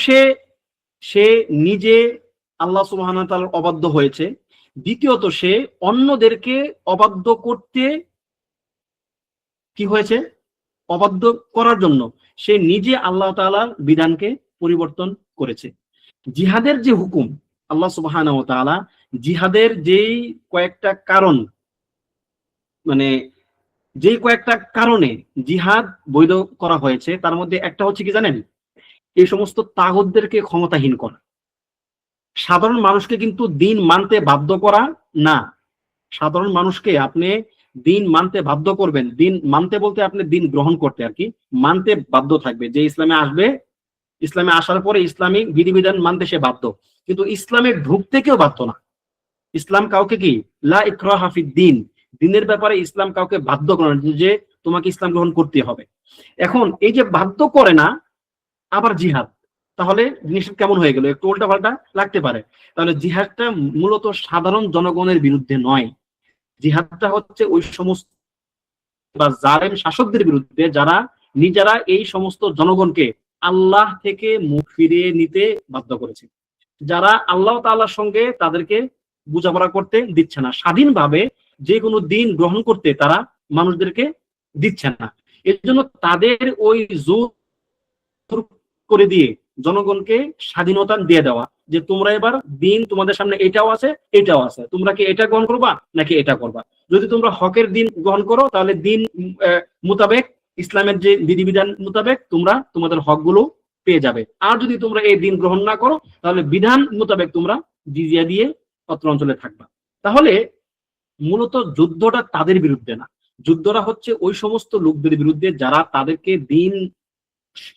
Speaker 1: সে নিজে আল্লাহ সুবহানাহু ওয়া তাআলার অবাধ্য হয়েছে, দ্বিতীয়ত সে অন্যদেরকে অবাধ্য করতে কি হয়েছে? অবাধ্য করার জন্য সে নিজে আল্লাহ তাআলার বিধানকে পরিবর্তন করেছে। জিহাদের যে হুকুম, আল্লাহ সুবহানাহু ওয়া তাআলা জিহাদের যেই কয়েকটা কারণ, মানে যেই কয়েকটা কারণে জিহাদ বৈধ করা হয়েছে, তার মধ্যে একটা হচ্ছে কি জানেন? এই সমস্ত তাগুতদেরকে ক্ষমতাহীন করা। সাধারণ মানুষকে কিন্তু দিন মানতে বাধ্য করা না। সাধারণ মানুষকে আপনি দিন মানতে বাধ্য করবেন, দিন মানতে বলতে আপনি দিন গ্রহণ করতে আর কি, মানতে বাধ্য থাকবে। যে ইসলামে আসবে, ইসলামে আসার পরে ইসলামিক বিধিবিধান মানতে সে বাধ্য, কিন্তু ইসলামে ঢুকতে কেউ বাধ্য না। ইসলাম কাউকে কি লা ইকরাহা ফিদ-দীন, দিনের ব্যাপারে ইসলাম কাউকে বাধ্য করে না যে তোমাকে ইসলাম গ্রহণ করতে হবে। এখন এই যে বাধ্য করে না, আবার জিহাদ, তাহলে জিনিসটা কেমন হয়ে গেল? একটু উল্টা পাল্টা লাগতে পারে। তাহলে জিহাদটা মূলত সাধারণ জনগণের বিরুদ্ধে নয়, জিহাদটা হচ্ছে ওই সমস্ত বা জালেম শাসকদের বিরুদ্ধে, যারা নিজেরা এই সমস্ত জনগণকে আল্লাহ থেকে মুখ ফিরিয়ে নিতে বাধ্য করেছে, যারা আল্লাহ তাআলার সঙ্গে তাদেরকে বোঝাপড়া করতে দিচ্ছে না, স্বাধীনভাবে যে কোনো দিন গ্রহণ করতে তারা মানুষদেরকে দিচ্ছে না। এর জন্য তাদের ওই জোর করে দিয়ে জনগণকে স্বাধীনতা দিয়ে দেওয়া, যে তোমরা এবার দিন তোমাদের সামনে এটাও আছে এটাও আছে, তোমরা কি এটা গ্রহণ করবা নাকি এটা করবা। যদি তোমরা হকের দিন গ্রহণ করো তাহলে দিন মোতাবেক, ইসলামের যে বিধিবিধান মোতাবেক তোমরা তোমাদের হকগুলো পেয়ে যাবে, আর যদি তোমরা এই দিন গ্রহণ না করো তাহলে বিধান মোতাবেক তোমরা জিজিয়া দিয়ে অত্র অঞ্চলে থাকবা। তাহলে মূলত যুদ্ধটা তাদের বিরুদ্ধে না, যুদ্ধটা হচ্ছে ওই সমস্ত লোকদের বিরুদ্ধে যারা তাদেরকে দিন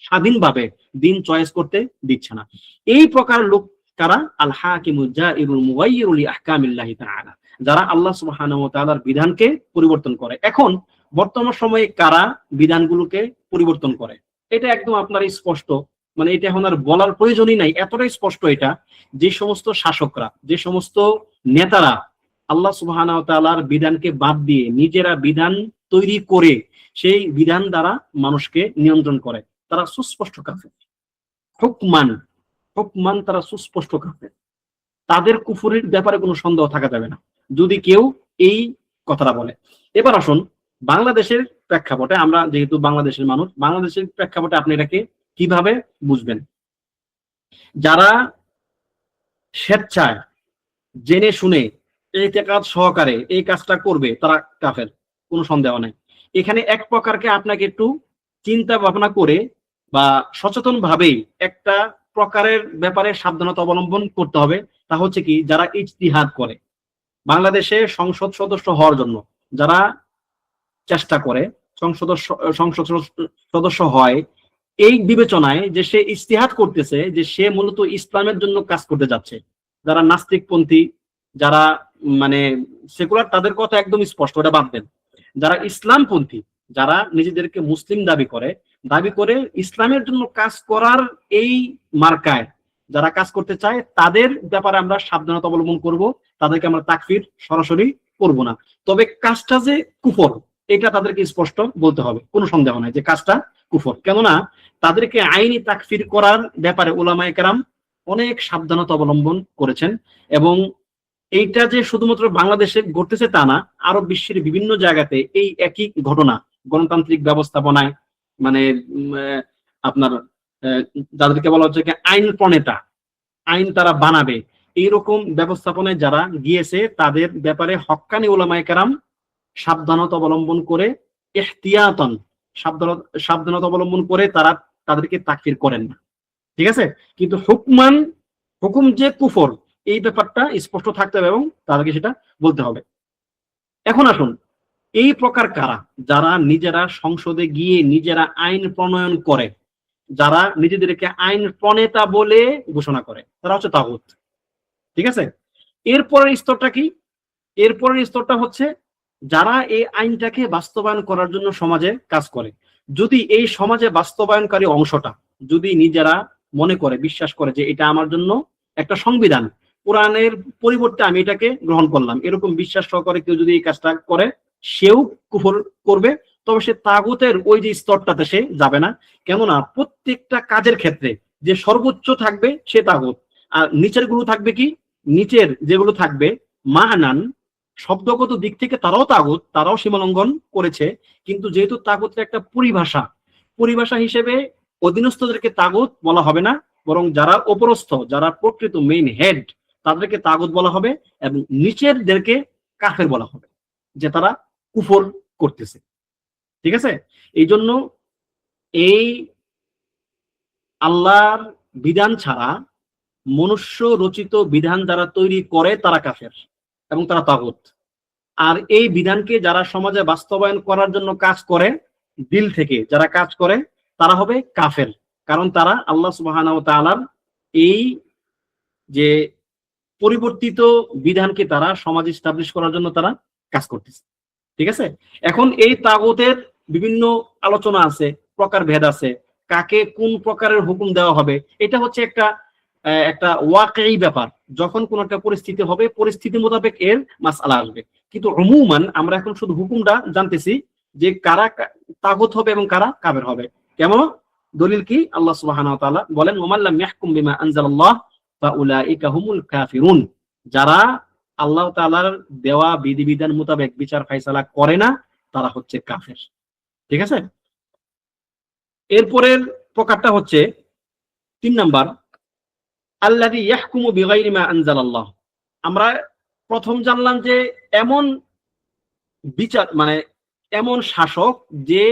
Speaker 1: স্বাধীনভাবে দিন চয়েস করতে দিচ্ছে না। এই প্রকার লোক কারা? আল হাকিমুল জাইরুল মুগাইয়িরু লিআহকামিল্লাহি তাআলা, যারা আল্লাহ সুবহানাহু ওয়া তাআলার বিধানকে পরিবর্তন করে। এখন বর্তমান সময়ে কারা বিধানগুলোকে পরিবর্তন করে, এটা একদম আপনার স্পষ্ট, মানে এটা এখন আর বলার প্রয়োজনই নাই, এতটাই স্পষ্ট এটা। যে সমস্ত শাসকরা, যে সমস্ত নেতারা আল্লাহ সুবহানাহু ওয়া তাআলার বিধানকে বাদ দিয়ে নিজেরা বিধান তৈরি করে সেই বিধান দ্বারা মানুষকে নিয়ন্ত্রণ করে, তারা সুস্পষ্ট কাফের। হুকমান, হুকমান তারা সুস্পষ্ট কাফের। তাদের কুফরের ব্যাপারে কোনো সন্দেহ থাকা যাবে না যদি কেউ এই কথাটা বলে। এবার আসুন বাংলাদেশের প্রেক্ষাপটে, আমরা যেহেতু বাংলাদেশের মানুষ, বাংলাদেশের প্রেক্ষাপটে আপনি এটাকে কিভাবে বুঝবেন? যারা স্বেচ্ছায় জেনে শুনে ইতিকাদ সহকারে এই কাজটা করবে তারা কাফের, কোনো সন্দেহ নাই। এখানে এক প্রকারকে আপনাকে একটু চিন্তা ভাবনা করে বা সচেতন ভাবেই একটা প্রকারের ব্যাপারে সাবধানতা অবলম্বন করতে হবে। তা হচ্ছে কি, যারা ইজতিহাদ করে, বাংলাদেশে সংসদ সদস্য হওয়ার জন্য যারা চেষ্টা করে সংসদ সদস্য হয়, এই বিবেচনায় যে সে ইজতিহাদ করতেছে যে সে মূলত ইসলামের জন্য কাজ করতে যাচ্ছে। যারা নাস্তিকপন্থী, যারা মানে সেকুলার, তাদের কথা একদম স্পষ্ট, ওটা বাদ দেন। যারা ইসলামপন্থী, যারা নিজেদেরকে মুসলিম দাবি করে ইসলামের জন্য কাজ করার এই মার্কায় যারা কাজ করতে চায়, তাদের ব্যাপারে আমরা সাবধানতা অবলম্বন করব, তাদেরকে আমরা তাকফির সরাসরি করব না। তবে কাজটা যে কুফর এটা তাদেরকে স্পষ্ট বলতে হবে, কোনো সন্দেহ নাই যে কাজটা কুফর। কেননা তাদেরকে আইনি তাকফির করার ব্যাপারে উলামায়ে কেরাম অনেক সাবধানতা অবলম্বন করেছেন। এবং এইটা যে শুধুমাত্র বাংলাদেশে ঘটতেছে তা না, আরো বিশ্বের বিভিন্ন জায়গাতে এই একই ঘটনা গণতান্ত্রিক ব্যবস্থাপনায়, মানে আপনার যাদেরকে বলা হচ্ছে আইন প্রণেতা, আইন তারা বানাবে, এইরকম ব্যবস্থাপনায় যারা গিয়েছে তাদের ব্যাপারে হক্কানি উলামায়ে কেরাম সাবধানতা অবলম্বন করে, ইহতিয়াতন সাবধানতা অবলম্বন করে তারা তাদেরকে তাকফির করেন না, ঠিক আছে। কিন্তু হুকুম যে কুফর, এই ব্যাপারটা স্পষ্ট থাকতে হবে এবং তাদেরকে সেটা বলতে হবে। এখন আসুন, এই প্রকার কারা? যারা নিজেরা সংসদে গিয়ে নিজেরা আইন প্রণয়ন করে, যারা নিজেদেরকে আইন প্রণেতা বলে ঘোষণা করে, তারা হচ্ছে তাগুত, ঠিক আছে। এরপরের স্তরটা কি? এরপরের স্তরটা হচ্ছে যারা এই আইনটাকে বাস্তবায়ন করার জন্য সমাজে কাজ করে। যদি এই সমাজে বাস্তবায়নকারী অংশটা যদি নিজেরা মনে করে, বিশ্বাস করে যে এটা আমার জন্য একটা সংবিধান, কোরআনের পরিবর্তে আমি এটাকে গ্রহণ করলাম, এরকম বিশ্বাস সহকারে কেউ যদি এই কাজটা করে, সেও কুফর করবে। তবে সে তাগুতের ওই যে স্তরটাতে সে যাবে না, কেননা প্রত্যেকটা কাজের ক্ষেত্রে যে সর্বোচ্চ থাকবে সে তাগুত, আর নিচের গুলো থাকবে কি, নিচের যেগুলো থাকবে মানান শব্দগত দিক থেকে তারাও তাগুত, তারাও সীমালঙ্ঘন করেছে। কিন্তু যেহেতু তাগুতের একটা পরিভাষা হিসেবে অধীনস্থদেরকে তাগুত বলা হবে না, বরং যারা উপরস্থ, যারা প্রকৃত মেইন হেড, তাদেরকে তাগুত বলা হবে, এবং নিচেরদেরকে কাফের বলা হবে, যে তারা কুফর করতেছে, ঠিক আছে। এই জন্য এই আল্লাহর বিধান ছাড়া মনুষ্য রচিত বিধান যারা তৈরি করে তারা কাফের এবং তারা তাগুত। আর এই বিধানকে যারা সমাজে বাস্তবায়ন করার জন্য কাজ করে, দিল থেকে যারা কাজ করে, তারা হবে কাফের, কারণ তারা আল্লাহ সুবহানাহু ওয়া তাআলার এই যে পরিবর্তিত বিধানকে তারা সমাজে এস্টাবলিশ করার জন্য তারা কাজ করতেছে, ঠিক আছে। এখন এই তাগুতের বিভিন্ন আলোচনা আছে, প্রকারভেদ আছে, কাকে কোন প্রকারের হুকুম দেওয়া হবে, এটা হচ্ছে একটা ওয়াকিই ব্যাপার। যখন কোন একটা পরিস্থিতি হবে, পরিস্থিতি মোতাবেক এর মাসআলা আসবে। কিন্তু উমুমান আমরা এখন শুধু হুকুমটা জানতেছি, যে কারা তাগুত হবে এবং কারা কাফের হবে। কেমন দলিল কি? আল্লাহ সুবহানাহু ওয়া তাআলা বলেন, ওয়া মান লাম ইয়াহকুম বিমা আনজালাল্লাহ ফাউলাইকা হুমুল কাফিরুন, যারা আল্লাহ তাআলার দেওয়া বিধিবিধান মোতাবেক বিচার ফায়সালা করে না তারা হচ্ছে কাফের। ঠিক আছে? এরপরের প্রকারটা হচ্ছে 3 নাম্বার, আল্লাযী ইয়াহকুমু বিগাইরি মা আনজালাল্লাহ। আমরা প্রথম জানলাম যে এমন বিচার মানে এমন শাসক যে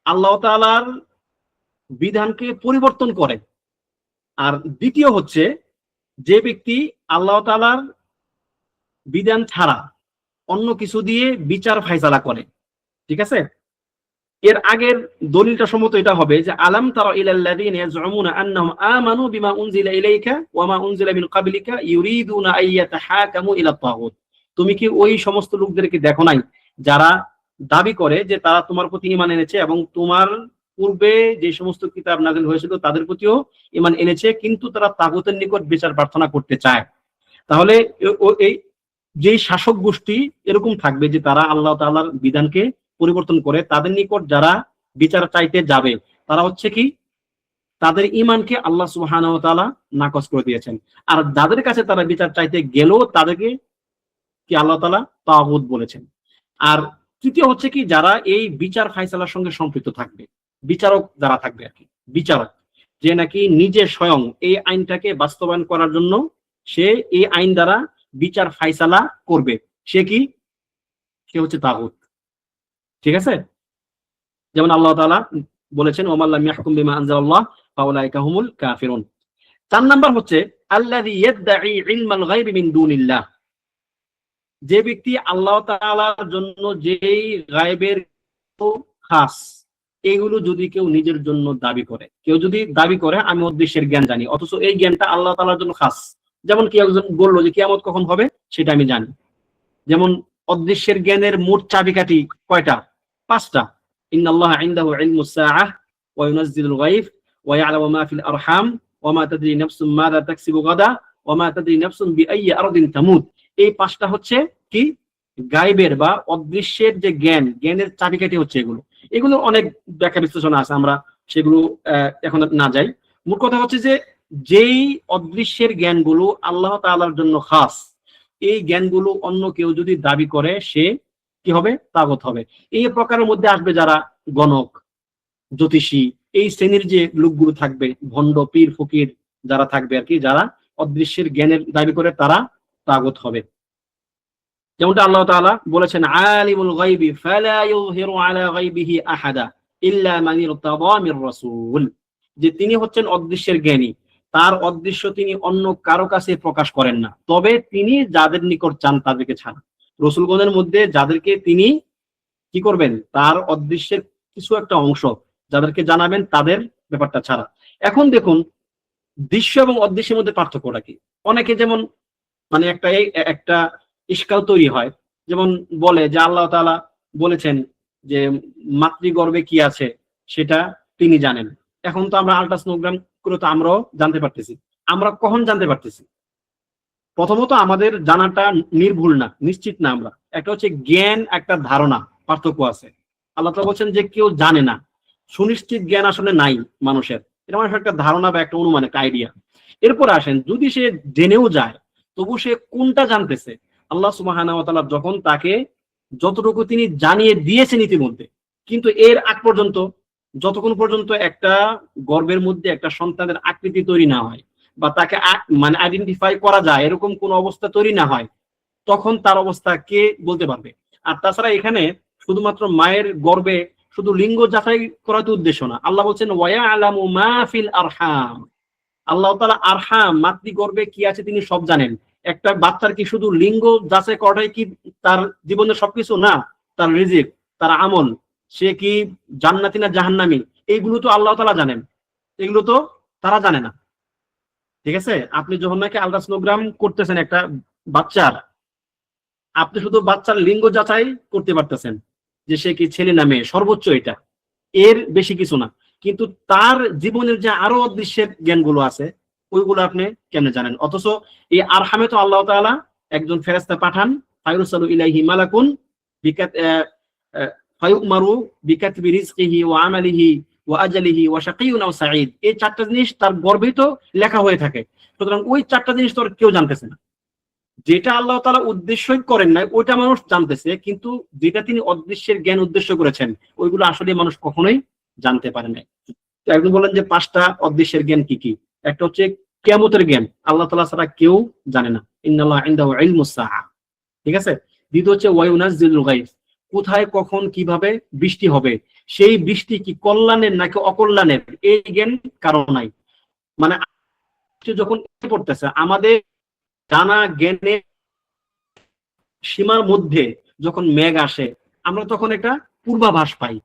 Speaker 1: আল্লাহ তাআলার বিধানকে পরিবর্তন করে। আর দ্বিতীয় হচ্ছে যে ব্যক্তি আল্লাহ তাআলার বিধান ছাড়া অন্য কিছু দিয়ে বিচার ফায়সালা করে। ঠিক আছে? এর আগের দলিলটা সম্ভবত এটা হবে যে আলাম তারা ইলাল্লাযীনা ইয়াজউমুনা আন্নাহুম আমানু বিমা উনজিলা ইলাইকা ওয়া মা উনজিলা মিন ক্বাবলিকা ইউরিদুনা আইয়াতাহাকামু ইলা তাগুত। তুমি কি ওই সমস্ত লোকদেরকে দেখো নাই যারা দাবি করে যে তারা তোমার প্রতি ঈমান এনেছে এবং তোমার পূর্বে যে সমস্ত কিতাব নাযিল হয়েছিল তাদের প্রতিও ঈমান এনেছে, কিন্তু তারা তাগুতের নিকট বিচার প্রার্থনা করতে চায়। তাহলে এই যে শাসক গোষ্ঠী এরকম থাকবে যে তারা আল্লাহ তাআলার বিধানকে পরিবর্তন করে, তাদের নিকট যারা বিচার চাইতে যাবে তারা হচ্ছে কি তাদের ঈমানকে আল্লাহ সুবহানাহু ওয়া তাআলা নাকচ করে দিয়েছেন। আর যাদের কাছে তারা বিচার চাইতে গেল তাদেরকে কি আল্লাহ তাআলা তাগুত বলেছেন। আর তৃতীয় হচ্ছে কি যারা এই বিচার ফায়সালার সঙ্গে সম্পৃক্ত থাকবে, বিচারক যারা থাকবে আর কি, বিচারক যে নাকি নিজে স্বয়ং এই আইনটাকে বাস্তবায়ন করার জন্য সে এই আইন দ্বারা বিচার ফায়সালা করবে, সে কি? সে হচ্ছে তাগুত। ঠিক আছে? যেমন আল্লাহ তাআলা বলেছেন, ওয়া মান লাম ইয়াহকুম বিমা আনজালাল্লাহ ফাউলাইকা হুমুল কাফিরুন। 4 নাম্বার হচ্ছে আল্লাযী ইয়াদঈ ইলমাল গায়বি মিন দুনিল্লাহ, যে ব্যক্তি আল্লাহ তাআলার জন্য যেই গায়বের খাস এগুলো যদি কেউ নিজের জন্য দাবি করে, কেউ যদি দাবি করে আমি অদৃশ্যের জ্ঞান জানি, অথচ এই জ্ঞানটা আল্লাহ তাআলার জন্য খাস। যেমন কি একজন বললো যে কিয়ামত কখন হবে সেটা আমি জানি। যেমন অদৃশ্যের জ্ঞানের মোট চাবিকাঠি কয়টা? 5টা। ইন্নাল্লাহা ইনদাহু ইলমুস সাআহ ওয়া ইউনাজ্জিলুল গায়ব ওয়া ইয়ালামু মা ফিল আরহাম ওয়া মা তাদরি নাফসুম মাযা তাকসিবু গাদা ওয়া মা তাদরি নাফসুম বিআইয়ি আরদিন তামুত। এই 5টা হচ্ছে কি গায়বের বা অদৃশ্যের যে জ্ঞান, জ্ঞানের চাবিকাঠি হচ্ছে এগুলো। এগুলো অনেক ব্যাখ্যা বিশ্লেষণ আছে, আমরা সেগুলো এখন না যাই। মোট কথা হচ্ছে যে যেই অদৃশ্যের জ্ঞানগুলো আল্লাহ তাআলার জন্য খাস, এই জ্ঞানগুলো অন্য কেউ যদি দাবি করে সে কি হবে? তাগুত হবে। এই প্রকারের মধ্যে আসবে যারা গণক, জ্যোতিষী, এই শ্রেণীর যে লোকগুলো থাকবে, ভণ্ড পীর ফকির যারা থাকবে আর কি, যারা অদৃশ্যের জ্ঞানের দাবি করে তারা তাগুত হবে। যেমনটা আল্লাহ তাআলা বলেছেন, আলিমুল গায়বি ফালা ইউযহিরু আলা গায়বিহি আহাদা ইল্লা মান ইরতাদা মির রাসূল, যে তিনি হচ্ছেন অদৃশ্যের জ্ঞানী, তার অদৃশ্য তিনি অন্য কারো কাছে প্রকাশ করেন না, তবে তিনি যাদের নিকট চান তাদেরকে ছাড়া। রাসূলগণের মধ্যে যাদেরকে তিনি কি করবেন, তার অদৃশ্যের কিছু একটা অংশ যাদেরকে জানাবেন তাদের ব্যাপারটা ছাড়া। এখন দেখুন দৃশ্য এবং অদৃশ্যের মধ্যে পার্থক্যটা কি? অনেকে যেমন মানে একটা ইশকাল তৈরি হয়, যেমন বলে যে আল্লাহ তাআলা বলেছেন যে মাতৃগর্ভে কি আছে সেটা তিনি জানেন। এখন তো আমরা আল্ট্রাসোনোগ্রাম করে তো আমরাও জানতে পারতেছি। আমরা কখন জানতে পারতেছি? প্রথমত আমাদের জানাটা নির্ভুল না, নিশ্চিত না আমরা। একটা হচ্ছে জ্ঞান, একটা ধারণা, পার্থক্য আছে। আল্লাহ তাআলা বলছেন যে কেউ জানে না, সুনিশ্চিত জ্ঞান আসলে নাই মানুষের, এটা মানুষের একটা ধারণা বা একটা অনুমান, একটা আইডিয়া। এরপর আসেন যদি সে জেনেও যায় তবু সে কোনটা জানতেছে? আল্লাহ সুবহানাহু ওয়া তাআলা যখন তাকে যতটুকু তিনি জানিয়ে দিয়েছেন ইতিমধ্যে, কিন্তু এর আগ পর্যন্ত যতক্ষণ পর্যন্ত একটা গর্ভের মধ্যে একটা সন্তানের আকৃতি তৈরি না হয় বা তাকে মানে আইডেন্টিফাই করা যায় এরকম কোন অবস্থা তৈরি না হয়, তখন তার অবস্থা কে বলতে পারবে? আর তাছাড়া এখানে শুধুমাত্র মায়ের গর্ভে শুধু লিঙ্গ যাচাই করা তো উদ্দেশ্য না। আল্লাহ বলছেন ওয়ায়ালামু মা ফিল আরহাম, আল্লাহ তাআলা আরহাম মাতৃগর্ভে কি আছে তিনি সব জানেন। একটা বাচ্চার কি শুধু লিঙ্গ যাচাই করাটাই কি তার জীবনের সবকিছু? না, তার রিজিক, তার আমল, সে কি জান্নাতি না জাহান্নামী, এইগুলো তো আল্লাহ তাআলা জানেন, এগুলো তো তারা জানে না। ঠিক আছে? আপনি যখন নাকি আলট্রাসোনোগ্রাম করতেছেন একটা বাচ্চার, আপনি শুধু বাচ্চার লিঙ্গ যাচাই করতে পারতেছেন যে সে কি ছেলে না মেয়ে, সর্বোচ্চ এটা, এর বেশি কিছু না। কিন্তু তার জীবনের যে আরো অদৃশ্যের জ্ঞানগুলো আছে ওইগুলো আপনি কেমনে জানেন? অথচ এই আরহামে তো আল্লাহ তাআলা একজন ফেরেশতা পাঠান, ফায়ুরসালু ইলাইহি মালাকুন ফায়ুমারু বিকাতবি রিজকিহি ওয়া আমালিহি ওয়া আজালিহি ওয়া শাকিয়ুন আও সাঈদ, এই চারটা জিনিস তার গর্ভেই তো লেখা হয়ে থাকে। সুতরাং ওই চারটা জিনিস তো কেউ জানতেছে না। যেটা আল্লাহ তাআলা উদ্দেশ্যই করেন নাই ওইটা মানুষ জানতেছে, কিন্তু যেটা তিনি অদৃশ্যের জ্ঞান উদ্দেশ্য করেছেন ওইগুলো আসলে মানুষ কখনোই জানতে পারে না। তো একজন বলেন যে 5টা অদৃশ্যের জ্ঞান কি কি? একটা হচ্ছে কিয়ামতের জ্ঞান, আল্লাহ তাআলা ছাড়া কেউ জানে না, ইন্নাল্লাহা ইনদাহু ইলমুস সাআ, ঠিক আছে। দ্বিতীয় হচ্ছে ওয়ায়ুনাজ্জিলুল গায়ব, কোথায় কখন কিভাবে বৃষ্টি হবে, সেই বৃষ্টি কি কল্যাণের নাকি অকল্যাণের এই জ্ঞান কারো নাই। মানে যখন পড়তেছে আমাদের জানা জ্ঞানের সীমার মধ্যে যখন মেঘ আসে আমরা তখন একটা পূর্বাভাস পাই,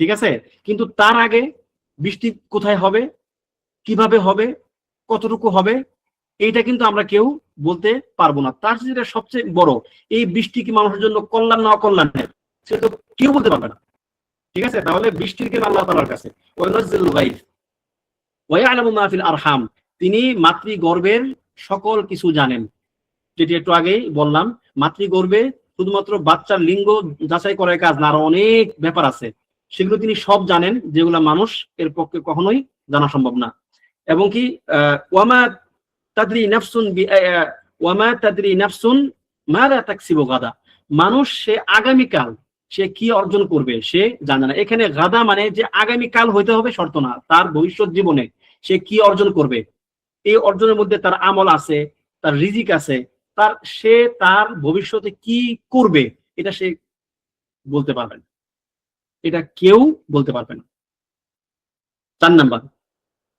Speaker 1: ঠিক আছে। কিন্তু তার আগে বৃষ্টি কোথায় হবে, কিভাবে হবে, কতটুকু হবে, এইটা কিন্তু আমরা কেউ বলতে পারবো না। তার যেটা সবচেয়ে বড়, এই বৃষ্টি কি মানুষের জন্য কল্যাণ না অকল্যাণের সেটা তো কেউ বলতে পারবে না, ঠিক আছে। তাহলে বৃষ্টির জ্ঞান আল্লাহ তাআলার কাছে। ওয়ানাজ্জিলুল গায়ব ওয়া ইয়ালামু মা ফিল আরহাম, তিনি মাতৃগর্ভের সকল কিছু জানেন। যেটি একটু আগেই বললাম, মাতৃগর্ভে শুধুমাত্র বাচ্চার লিঙ্গ যাচাই করার কাজ না, আরো অনেক ব্যাপার আছে, সেগুলো তিনি সব জানেন, যেগুলো মানুষ এর পক্ষে কখনোই জানা সম্ভব না। এবং কি ওয়ামা তাদরি নাফসুন ওয়ামা তাদরি নাফসুন মাযা তাকসিবু গাদা, মানুষ সে আগামীকাল সে কি অর্জন করবে সে জানে না। এখানে গাদা মানে যে আগামীকাল হইতে হবে শর্ত না, তার ভবিষ্যৎ জীবনে সে কি অর্জন করবে, এই অর্জনের মধ্যে তার আমল আছে, তার রিজিক আছে, তার ভবিষ্যতে কি করবে এটা সে বলতে পারবে না, এটা কেউ বলতে পারবে না। 4 নাম্বার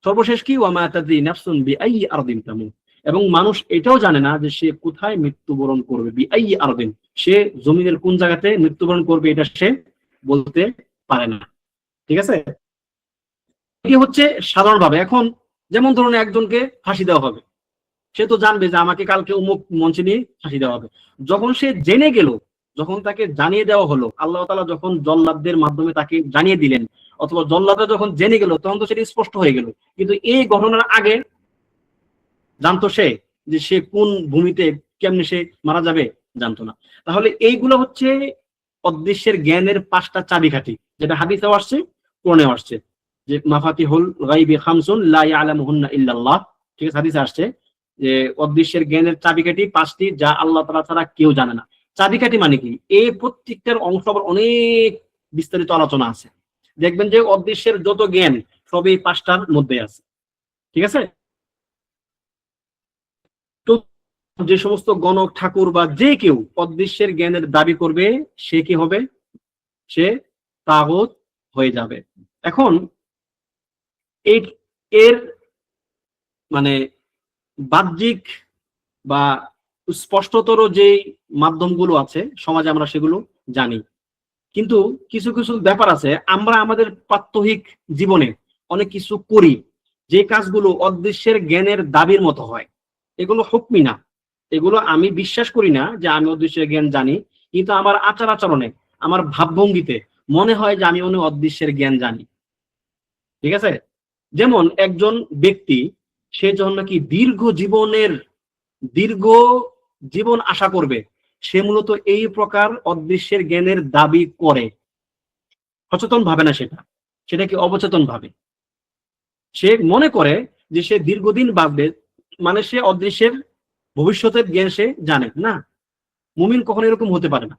Speaker 1: সর্বশেষ কি, ওয়ামা তাদরি নাফসুন বিআইয়ি আরদিন তামুত, এবং মানুষ এটাও জানে না যে সে কোথায় মৃত্যুবরণ করবে। বিআইয়ি আরদিন, সে জমিনের কোন জায়গাতে মৃত্যুবরণ করবে এটা সে বলতে পারে না, ঠিক আছে। এটি হচ্ছে সাধারণভাবে। এখন যেমন ধরুন একজনকে ফাঁসি দেওয়া হবে, সে তো জানবে যে আমাকে কালকে অমুক মঞ্চে নিয়ে ফাঁসি দেওয়া হবে। যখন সে জেনে গেল, যখন তাকে জানিয়ে দেওয়া হলো, আল্লাহ তাআলা যখন জল্লাদদের মাধ্যমে তাকে জানিয়ে দিলেন, অথবা জল্লাদরা যখন জেনে গেল, তখন তো সেটা স্পষ্ট হয়ে গেল। কিন্তু এই ঘটনার আগে জানতো সে যে সে কোন ভূমিতে কেমনে সে মারা যাবে, জানতো না। তাহলে এইগুলো হচ্ছে অদৃশ্যের জ্ঞানের 5টা চাবিকাঠি, যেটা হাদিসেও আসছে, কোরআনেও আসছে, যে মাফাতিহুল গায়বি খামসুন লা ইয়ালামুহুন্না ইল্লাল্লাহ, ঠিক আছে। হাদিসে আসছে যে অদৃশ্যের জ্ঞানের চাবিকাঠি 5টি, যা আল্লাহ তাআলা ছাড়া কেউ জানে না। চাবিকাঠি মানে কি, এই প্রত্যেকটার অংশ আবার অনেক বিস্তারিত আলোচনা আছে। দেখবেন যে অদৃশ্যের যত জ্ঞান সবই 5টার মধ্যে আছে, ঠিক আছে। তো যে সমস্ত গণক ঠাকুর বা যে কেউ অদৃশ্যের জ্ঞানের দাবি করবে সে কি হবে, সে তাগুত হয়ে যাবে। এখন এর মানে বাহ্যিক বা স্পষ্টতর যে মাধ্যমগুলো আছে সমাজে আমরা সেগুলো জানি, কিন্তু কিছু কিছু ব্যাপার আছে আমরা আমাদের প্রাত্যহিক জীবনে অনেক কিছু করি যে কাজগুলো অদৃশ্যের জ্ঞানের দাবির মতো হয়। এগুলো হুকমি না, এগুলো আমি বিশ্বাস করি না যে আমি অদৃশ্যের জ্ঞান জানি, কিন্তু আমার আচার আচরণে, আমার ভাবভঙ্গিতে মনে হয় যে আমি অনেক অদৃশ্যের জ্ঞান জানি, ঠিক আছে। যেমন একজন ব্যক্তি, সে যখন নাকি দীর্ঘ জীবন আশা করবে, সে মূলত এই প্রকার অদৃশ্যের জ্ঞানের দাবি করে। সচেতন ভাবে না, সেটা কি অবচেতন ভাবে সে মনে করে যে সে দীর্ঘদিন বাঁচবে, মানে সে অদৃশ্যের ভবিষ্যতের জ্ঞান সে জানে না। মুমিন কখনো এরকম হতে পারে না।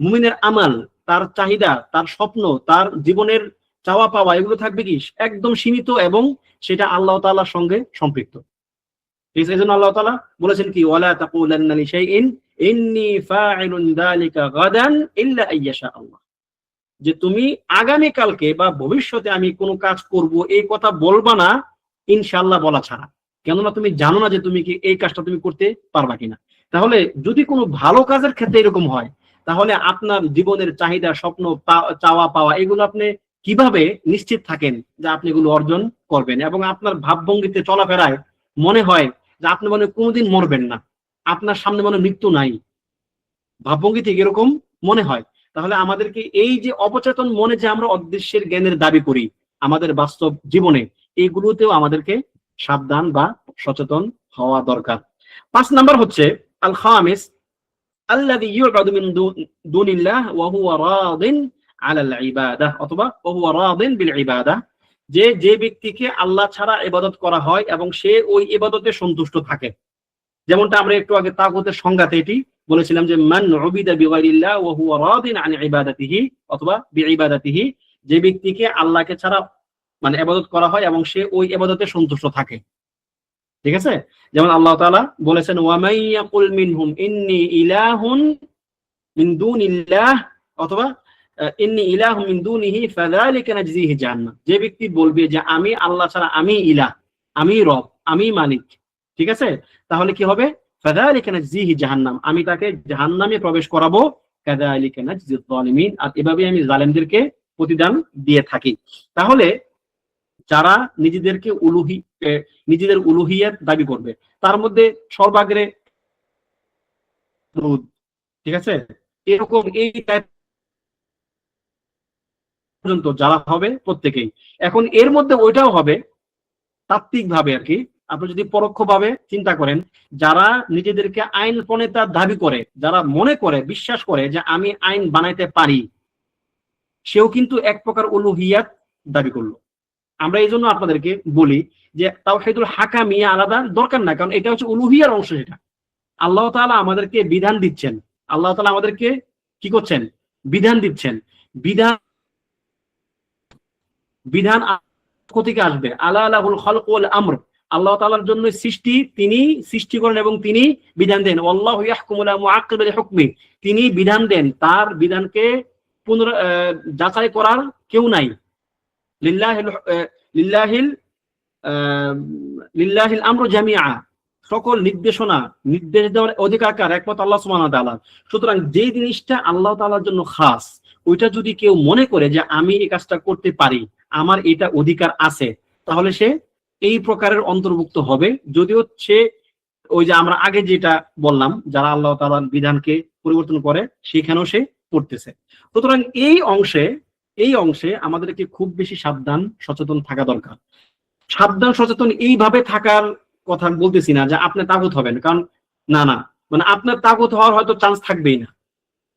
Speaker 1: মুমিনের আমাল, তার চাহিদা, তার স্বপ্ন, তার জীবনের চাওয়া পাওয়া, এগুলো থাকবে কি একদম সীমিত, এবং সেটা আল্লাহ তাআলার সঙ্গে সম্পৃক্ত। এই জন্য আল্লাহ তাআলা বলেছেন কি, ওয়ালা তাকুলান্না লিশাইইন ইন্নী ফাইলুন যালিকা গাদান ইল্লা আইয়াশা আল্লাহ, যে তুমি আগামী কালকে বা ভবিষ্যতে আমি কোনো কাজ করব এই কথা বলবা না ইনশাআল্লাহ বলা ছাড়া। কেননা তুমি জানো না যে তুমি কি এই কাজটা তুমি করতে পারবা কিনা। তাহলে যদি কোনো ভালো কাজের ক্ষেত্রে এরকম হয়, তাহলে আপনার জীবনের চাহিদা, স্বপ্ন, চাওয়া পাওয়া, এগুলো আপনি কিভাবে নিশ্চিত থাকেন যে আপনি এগুলো অর্জন করবেন, এবং আপনার ভাবভঙ্গিতে চলাফেরায় মনে হয় যে আপনি মনে কোনোদিন মরবেন না, আপনার সামনে মনে মৃত্যু নাই, ভাবভঙ্গি থেকে এরকম মনে হয়। তাহলে আমাদেরকে এই যে অবচেতন মনে যে আমরা অদৃশ্যের জ্ঞানের দাবি করি আমাদের বাস্তব জীবনে, এইগুলোতেও আমাদেরকে সাবধান বা সচেতন হওয়া দরকার। 5 নাম্বার হচ্ছে আল খামিস আল্লাযী ইউ'বাদু মিন দুনিল্লাহ ওয়া হুয়া রাদিন আলাল ইবাদাহ, অথবা ওয়া হুয়া রাদিন বিল ইবাদাহ, যে ব্যক্তিকে আল্লাহ ছাড়া ইবাদত করা হয় এবং সে ওই ইবাদতে সন্তুষ্ট থাকে। যেমনটা আমরা একটু আগে তাগুতের সংজ্ঞাতে এটি বলেছিলাম যে মান উবিদা বিগাইরিল্লাহ ওয়া হুয়া রাদিন আন ইবাদাতিহি অথবা বিইবাদাতিহি, যে ব্যক্তিকে আল্লাহকে ছাড়া মানে ইবাদত করা হয় এবং সে ওই ইবাদতে সন্তুষ্ট থাকে। ঠিক আছে? যেমন আল্লাহ তাআলা বলেছেন ওয়া মান ইয়াকুল মিনহুম ইন্নী ইলাহুন মিন দুনিল্লাহ অথবা ইন্নী ইলাহুম মিন দুনিহি ফাযালিকা নাজজিহি জাহান্নাম, যে ব্যক্তি বলবে যে আমি আল্লাহ ছাড়া আমি ইলাহ, আমি রব, আমি মালিক, ঠিক আছে, তাহলে কি হবে? ফাযালিকা নাজজিহি জাহান্নাম, আমি তাকে জাহান্নামে প্রবেশ করাবো। কাযালিকা নাজজিয যালিমিন, আর এভাবে আমি জালেমদেরকে প্রতিদান দিয়ে থাকি। তাহলে যারা নিজেদেরকে নিজেদের উলুহিয়ত দাবি করবে, তার মধ্যে সর্বাগ্রে ঠিক আছে, এরকম এই টাইপ পর্যন্ত যারা হবে প্রত্যেকেই। এখন এর মধ্যে ওইটাও হবে তাত্ত্বিক ভাবে আর কি, আপনি যদি পরোক্ষভাবে চিন্তা করেন, যারা নিজেদেরকে আইন প্রণেতা দাবি করে, যারা মনে করে বিশ্বাস করে যে আমি আইন বানাইতে পারি, সেও কিন্তু এক প্রকার উলুহিয়াত দাবি করলো। আমরা এই জন্য আপনাদেরকে বলি যে তাওহীদুল হাকামিয়া আলাদা দরকার না, কারণ এটা হচ্ছে উলুহিয়ার অংশ। এটা আল্লাহ তাআলা আমাদেরকে বিধান দিচ্ছেন, আল্লাহ তাআলা আমাদেরকে কি করছেন? বিধান দিচ্ছেন। বিধান বিধান থেকে আসবে। আলা লাহুল খালকু ওয়াল আমর, আল্লাহ তাআলার জন্য সৃষ্টি, তিনি সৃষ্টি করেন এবং তিনি বিধান দেন। আল্লাহু ইয়াহকুমু লা মুআক্কিবা লিহুকমি, তিনি বিধান দেন, তার বিধানকে যাচাই করার কেউ নাই। লিল্লাহিল লিল্লাহিল লিল্লাহিল আমরু জামিআ, সকল নির্দেশ দেওয়ার অধিকার কার? একমাত্র আল্লাহ সুবহানাহু ওয়া তাআলা। সুতরাং যে জিনিসটা আল্লাহ তাআলার জন্য খাস, ওইটা যদি কেউ মনে করে যে আমি এই কাজটা করতে পারি, আমার এটা অধিকার আছে, তাহলে সে এই প্রকারের অন্তর্ভুক্ত হবে। যদিও সে ওই যে আমরা আগে যেটা বললাম, যারা আল্লাহ তাআলার বিধানকে পরিবর্তন করে, সেখানেও সে পড়তেছে। সুতরাং এই অংশে আমাদেরকে খুব বেশি সাবধান সচেতন থাকা দরকার। সাবধান সচেতন এইভাবে থাকার কথা বলতেছি না যে আপনি তাগুত হবেন, কারণ না, মানে আপনার তাগুত হওয়ার হয়তো চান্স থাকবেই না।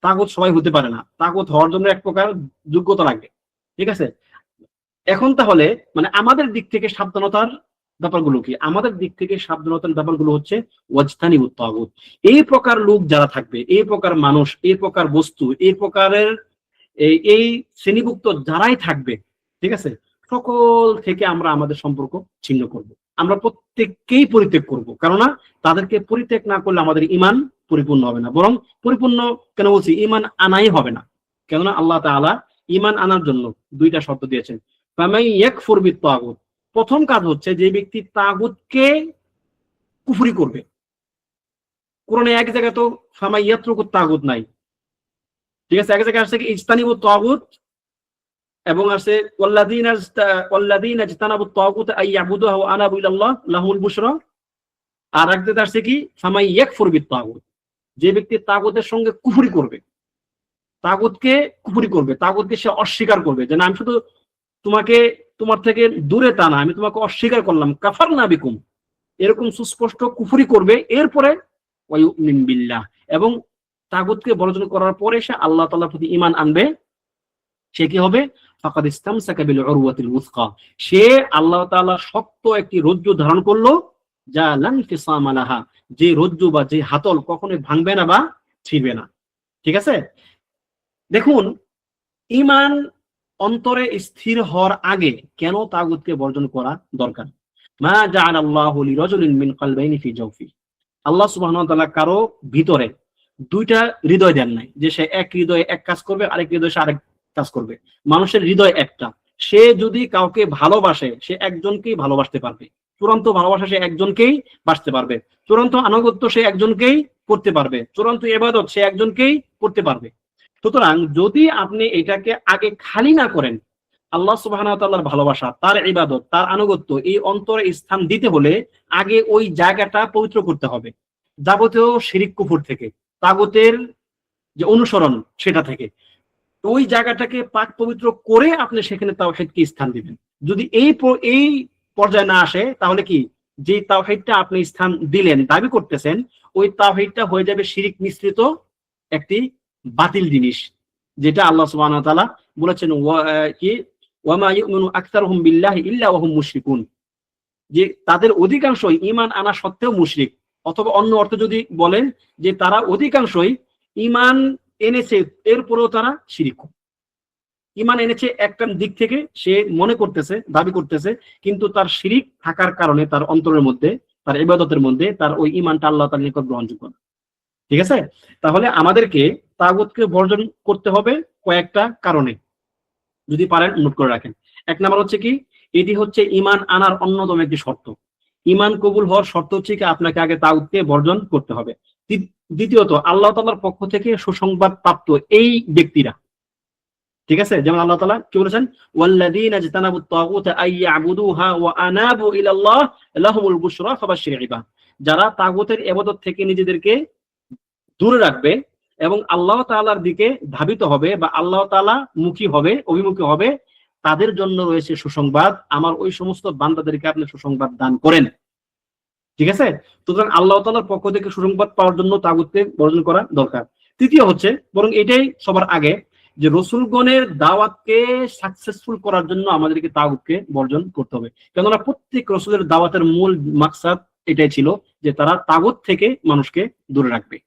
Speaker 1: তাগুত সবাই হতে পারে না, তাগুত হওয়ার জন্য এক প্রকার যোগ্যতা লাগবে। ঠিক আছে? এখন তাহলে মানে আমাদের দিক থেকে সাবধানতার ব্যাপারগুলো কি? আমাদের দিক থেকে সাবধানতার ব্যাপারগুলো হচ্ছে ওয়াজতানিবুত তাগুত। এই প্রকার লোক যারা থাকবে, এই প্রকার মানুষ, এই প্রকার বস্তু, এই প্রকারের এই শ্রেণীভুক্ত যারাই থাকবে, ঠিক আছে, সকল থেকে আমরা আমাদের সম্পর্ক ছিন্ন করব। আমরা প্রত্যেককেই পরিত্যাগ করব, কেননা তাদেরকে পরিত্যাগ না করলে আমাদের ঈমান পরিপূর্ণ হবে না। বরং পরিপূর্ণ কেন বলছি, ঈমান আনাই হবে না। কেননা আল্লাহ তাআলা ঈমান আনার জন্য দুইটা শর্ত দিয়েছেন। ফামান ইয়াকফুর বিত-তাগুত, প্রথম কাজ হচ্ছে যে ব্যক্তি তাগুতকে কুফরি করবে। কোরআনে এক জায়গায় তো ফামান ইয়াতরুকুত তাগুত নাই, ঠিক আছে, এক জায়গায় আসছে কি ইজতানিবুত তাগুত, এবং আছে ওয়াল্লাযীনা ইজতানাবুত তাগুত আইয়াবুদুহা ওয়া আনাবু ইলাল্লাহ লাহুল বুশরা। আর এক জায়গায় আসছে কি ফামান ইয়াকফুর বিত-তাগুত, যে ব্যক্তি তাগুতের সঙ্গে কুফরি করবে, তাগুতকে সে অস্বীকার করবে, যে না আমি শুধু তোমার থেকে দূরে তা না, আমি তোমাকে অস্বীকার করলাম, কাফারনা বিকুম, এরকম সুস্পষ্ট কুফরি করবে। এরপরে ওয়ায়ুমিন বিল্লাহ, এবং তাগুতকে বর্জন করার পরে সে আল্লাহ তাআলার প্রতি ঈমান আনবে, সে কি হবে? ফাকাদ ইসতামসাকা বিল উরওয়াতিল উসকা, সে আল্লাহ তাআলা শক্ত একটি রজ্জু ধারণ করলো, যা লা ইনফিসামা লাহা, যে রজ্জু বা যে হাতল কখনোই ভাঙবে না বা ছিঁড়বে না। ঠিক আছে? দেখুন, ঈমান অন্তরে স্থির হওয়ার আগে কেন তাগুতকে বর্জন করা দরকার? মা জাআলাল্লাহু লিরাজুলিন মিন কলবাইনি ফি জাওফি, আল্লাহ সুবহানাহু ওয়া তাআলা কারো ভিতরে দুইটা হৃদয় দেন নাই, যে সে এক হৃদয়ে এক কাজ করবে, আরেক হৃদয়ে সে আরেক কাজ করবে। মানুষের হৃদয় একটা, সে যদি কাউকে ভালোবাসে, সে একজনকেই ভালোবাসতে পারবে। চূড়ান্ত ভালোবাসা সে একজনকেই বাসতে পারবে, চূড়ান্ত আনুগত্য সে একজনকেই করতে পারবে, চূড়ান্ত ইবাদত সে একজনকেই করতে পারবে। সুতরাং যদি আপনি এটাকে আগে খালি না করেন, আল্লাহ সুবহানাহু ওয়া তাআলার ভালোবাসা, তার ইবাদত, তার আনুগত্য এই অন্তরে স্থান দিতে হলে আগে ওই জায়গাটা পবিত্র করতে হবে, যাবতীয় শিরিক কুফর থেকে, তাগুতের যে অনুসরণ সেটা থেকে। ওই জায়গাটাকে পাক পবিত্র করে আপনি সেখানে তাওহীদকে স্থান দিবেন। যদি এই পর্যায়ে না আসে, তাহলে কি, যে তাওহীদটা আপনি স্থান দিলেন, দাবি করতেছেন, ওই তাওহীদটা হয়ে যাবে শিরিক মিশ্রিত একটি বাতিল জিনিস, যেটা আল্লাহ সুবহানাহু ওয়া তাআলা বলেছেন কি ওয়ামা ইউমিনু আকতারুহুম বিল্লাহি ইল্লা ওয়া হুম মুশরিকুন, যে তাদের অধিকাংশই ঈমান আনা সত্ত্বেও মুশরিক। অথবা অন্য অর্থে যদি বলেন যে তারা অধিকাংশই ঈমান এনেছে এরপরেও তারা শিরিক। ঈমান এনেছে একটা দিক থেকে, সে মনে করতেছে, দাবি করতেছে, কিন্তু তার শিরিক থাকার কারণে তার অন্তরের মধ্যে, তার ইবাদতের মধ্যে তার ওই ঈমানটা আল্লাহ তাআলার নিকট গ্রহণযোগ্য না। ঠিক আছে? তাহলে আমাদেরকে তাগুতকে বর্জন করতে হবে কয়েকটা কারণে, যদি পারেন নোট করে রাখেন। এক নাম্বার হচ্ছে কি, এটি হচ্ছে ঈমান আনার অন্যতম একটি শর্ত। ঈমান কবুল হওয়ার শর্ত হচ্ছে কি আপনাকে আগে তাগুতকে বর্জন করতে হবে। দ্বিতীয়ত, আল্লাহ তাআলার পক্ষ থেকে সুসংবাদ প্রাপ্ত এই ব্যক্তিরা, ঠিক আছে, যেমন আল্লাহ তাআলা কি বলেছেন, ওয়াল্লাযীনা ইজতানাবুত তাগুতা আইয়াবুদুহা ওয়া আনাবু ইলাল্লাহ লাহুমুল বুশরা ফাবাশশির ইবাদ, যারা তাগুতের ইবাদত থেকে নিজেদেরকে দূরে রাখবে এবং আল্লাহ তাআলার দিকে ধাবিত হবে বা আল্লাহ তাআলা মুখী হবে, অভিমুখী হবে, তাদের জন্য রয়েছে সুসংবাদ। আমার ওই সমস্ত বান্দাদেরকে আপনি সুসংবাদ দান করেন। ঠিক আছে? সুতরাং আল্লাহ তাআলার পক্ষ থেকে সুসংবাদ পাওয়ার জন্য তাগুতকে বর্জন করা দরকার। তৃতীয় হচ্ছে, বরং এটাই সবার আগে, যে রসুলগণের দাওয়াতকে সাকসেসফুল করার জন্য আমাদেরকে তাগুতকে বর্জন করতে হবে। কেননা প্রত্যেক রসুলের দাওয়াতের মূল মাকসাদ এটাই ছিল যে তারা তাগুত থেকে মানুষকে দূরে রাখবে।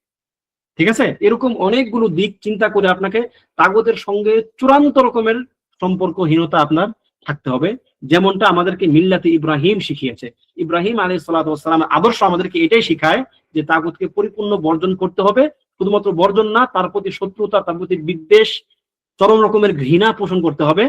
Speaker 1: ঠিক আছে? এরকম অনেকগুলো দিক চিন্তা করে আপনাকে তাগুতের সঙ্গে চূড়ান্ত রকমের সম্পর্কহীনতা আপনার থাকতে হবে, যেমনটা আমাদেরকে মিল্লাতে ইব্রাহিম শিখিয়েছে। ইব্রাহিম আলাইহিস সালাতু ওয়াস সালামের আদর্শ আমাদেরকে এটাই শিখায় যে তাগুতকে পরিপূর্ণ বর্জন করতে হবে। শুধুমাত্র বর্জন না, তার প্রতি শত্রুতা, তার প্রতি বিদ্বেষ, চরম রকমের ঘৃণা পোষণ করতে হবে।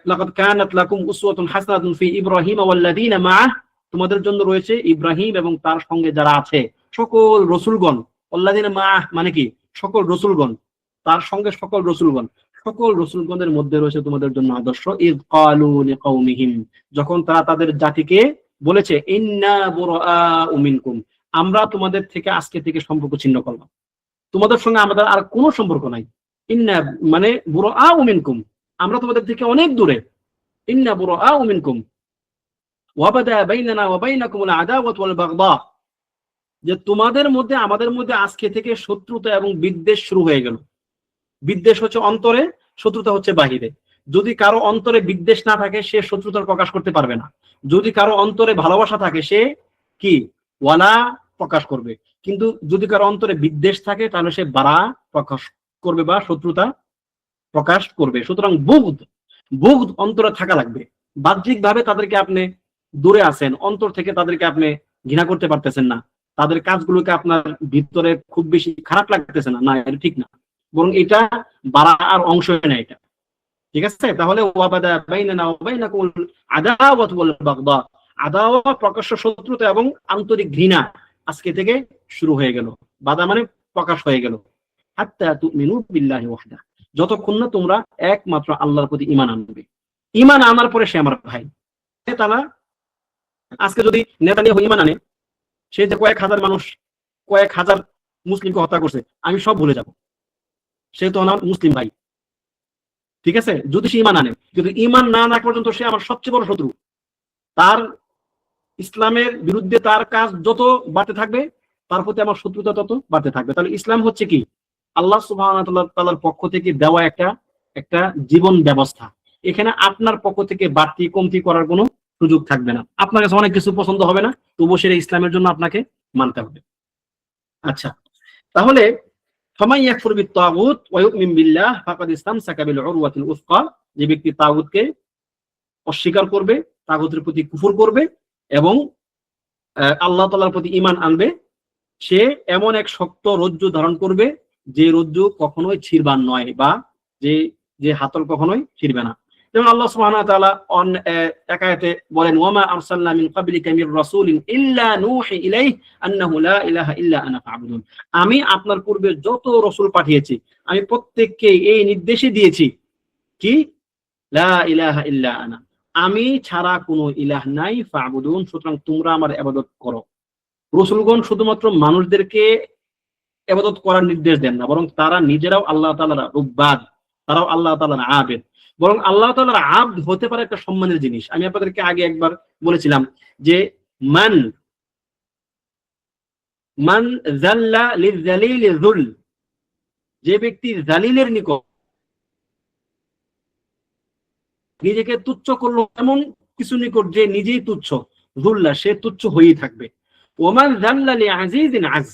Speaker 1: লাকাদ কানাত লাকুম উসওয়াতুন হাসানাতুন ফি ইব্রাহিম ওয়াল্লাযীনা মাআহ, তোমাদের জন্য রয়েছে ইব্রাহিম এবং তার সঙ্গে যারা আছে সকল রাসূলগণ। ওয়াল্লাযীনা মাআহ মানে কি? সকল রাসূলগণ, তার সঙ্গে সকল রাসূলগণ, সকল রাসূলগণের মধ্যে রয়েছে তোমাদের জন্য আদর্শ। ইয ক্বালু লিকাওমিহিম, যখন তারা তাদের জাতিকে বলেছে, ইন্না বুরাআউ মিনকুম, আমরা তোমাদের থেকে আজকে থেকে সম্পর্ক ছিন্ন করলাম, তোমাদের সঙ্গে আমাদের আর কোনো সম্পর্ক নাই। ইন্না মানে বুরাআউ মিনকুম, আমরা তোমাদের থেকে অনেক দূরে। ইন্না বুরাআউ মিনকুম ওয়া বাদা বাইনানা ওয়া বাইনাকুমুল আদাওয়াতু ওয়াল বাগদা, যে তোমাদের মধ্যে আমাদের মধ্যে আজকে থেকে শত্রুতা এবং বিদ্বেষ শুরু হয়ে গেল। বিদ্বেষ হচ্ছে অন্তরে, শত্রুতা হচ্ছে বাহিরে। যদি কারো অন্তরে বিদ্বেষ না থাকে সে শত্রুতার প্রকাশ করতে পারবে না। যদি কারো অন্তরে ভালোবাসা থাকে সে কি ওয়ালা প্রকাশ করবে। কিন্তু যদি কারো অন্তরে বিদ্বেষ থাকে তাহলে সে বারা প্রকাশ করবে বা শত্রুতা প্রকাশ করবে। সুতরাং বুগদ অন্তরে থাকা লাগবে। বাহ্যিক ভাবে তাদেরকে আপনি দূরে আছেন, অন্তর থেকে তাদেরকে আপনি ঘৃণা করতে পারতেছেন না, তাদের কাজগুলোকে আপনার ভিতরে খুব বেশি খারাপ লাগতেছে না, না এটা ঠিক না, বরং এটা বাড়া আর অংশ না এটা। ঠিক আছে? তাহলে ওয়াবাদা বাইনানা ওয়া বাইনাকুল আদাওয়াতু ওয়াল বাগদা, আদাওয়া প্রকাশ্য শত্রুতা এবং আন্তরিক ঘৃণা আজকে থেকে শুরু হয়ে গেল। বাদা মানে প্রকাশ হয়ে গেল। হাত্তা তুমিনু বিল্লাহি ওয়াহদা, যতক্ষণ না তোমরা একমাত্র আল্লাহর প্রতি ঈমান আনবে। ঈমান আনার পরে সে আমার ভাই। তারা আজকে যদি নেতানিয়াহু ঈমান আনে, সে যে কয়েক হাজার মানুষ, কয়েক হাজার মুসলিমকে হত্যা করছে, আমি সব ভুলে যাব, সে তো আমার মুসলিম ভাই। ঠিক আছে? যদি সে ঈমান আনে, কিন্তু ঈমান না আনা পর্যন্ত সে আমার সবচেয়ে বড় শত্রু। তার ইসলামের বিরুদ্ধে তার কাজ যত বাড়তে থাকবে, তার প্রতি আমার শত্রুতা তত বাড়তে থাকবে। তাহলে ইসলাম হচ্ছে কি? আল্লাহ সুবহানাহু ওয়া তাআলার পক্ষ থেকে দেওয়া একটা জীবন ব্যবস্থা। এখানে আপনার পক্ষ থেকে বাড়তি কমতি করার কোনো সুযোগ থাকবে না। আপনার কাছে অনেক কিছু পছন্দ হবে না, তবুও সেটা ইসলামের জন্য আপনাকে মানতে হবে। আচ্ছা, তাহলে ফামান ইয়াকফুর বিত-তাগুত ওয়া ইউমিন বিল্লাহ ফাকাদ ইসতামসাকা বিল উরওয়াতিল উসকা, যে ব্যক্তি তাগুতকে অস্বীকার করবে, তাগুতের প্রতি কুফর করবে এবং আল্লাহ তাআলার প্রতি ঈমান আনবে, সে এমন এক শক্ত রজ্জু ধারণ করবে যে রজ্জু কখনোই ছিঁড়বার নয়, বা যে হাতল কখনোই ছিঁড়বে না। যেমন আল্লাহ সুবহানাহু ওয়া তাআলা এক আয়াতে বলেন, ওয়ামা আরসালনা মিন ক্বাবলিকা মির রাসূলিন ইল্লা নূহি ইলাইহি আন্নাহু লা ইলাহা ইল্লা আনা ফা'বুদুন, আমি আপনার পূর্বে যত রাসূল পাঠিয়েছি আমি প্রত্যেককে এই নির্দেশই দিয়েছি কি, লা ইলাহা ইল্লা আনা, আমি ছাড়া কোনো ইলাহ নাই, ফা'বুদুন, সুতরাং তোমরা আমার ইবাদত করো। রাসূলগণ শুধুমাত্র মানুষদেরকে ইবাদত করার নির্দেশ দেন না, বরং তারা নিজেরাও আল্লাহ তাআলার উবাদ, তারাও আল্লাহ তাআলার আবেদ। বরং আল্লাহ তাআলার আবদ হতে পারে একটা সম্মানের জিনিস। আমি আপনাদেরকে আগে একবার বলেছিলাম যে মান যাল্লা লিযালিলি যুল, যে ব্যক্তি জালিলের নিকট নিজেকে তুচ্ছ করলো, এমন কিছু নিকট যে নিজেই তুচ্ছ, যুল্লা, সে তুচ্ছ হয়েই থাকবে। ওমান জাল্লালি আজিজিন আজ,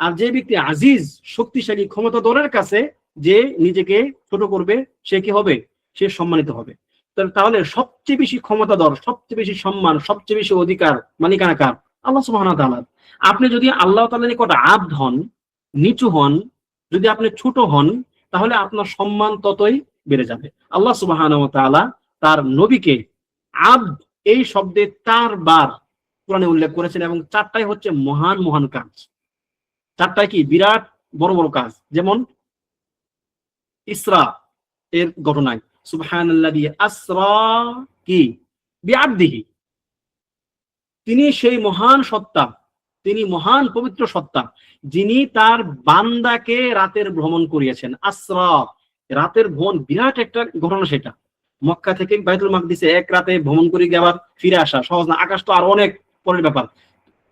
Speaker 1: আর যে ব্যক্তি আজিজ, শক্তিশালী, ক্ষমতাধরের কাছে যে নিজেকে ছোট করবে, সে কি হবে? সে সম্মানিত হবে। তাহলে সবচেয়ে বেশি ক্ষমতাধর, সবচেয়ে বেশি সম্মান, সবচেয়ে বেশি অধিকার মালিকানা কার? আল্লাহ সুবহানাহু ওয়া তাআলার। আপনি যদি আল্লাহ তাআলার নিকট আবদ হন, নিচু হন, যদি আপনি ছোট হন, তাহলে আপনার সম্মান ততই বেড়ে যাবে। আল্লাহ সুবহানাহু ওয়া তাআলা তার নবীকে আবদ এই শব্দে 4 বার কোরআনে উল্লেখ করেছেন, এবং 4টাই হচ্ছে মহান মহান কাজ। 4টাই কি বিরাট বড় বড় কাজ। যেমন ইসরা এর ঘটনায় সুবহানাল্লাযী আসরা কি বিআবদিহি, তিনি সেই মহান সত্তা, তিনি মহান পবিত্র সত্তা, যিনি তার বান্দাকে রাতের ভ্রমণ করিয়েছেন। আসরা, রাতের ভ্রমণ, বিরাট একটা ঘটনা সেটা। মক্কা থেকে বাইতুল মাকদিসে এক রাতে ভ্রমণ করে গিয়ে আবার ফিরে আসা সহজ না, আকাশ তো আরো অনেক পরের ব্যাপার।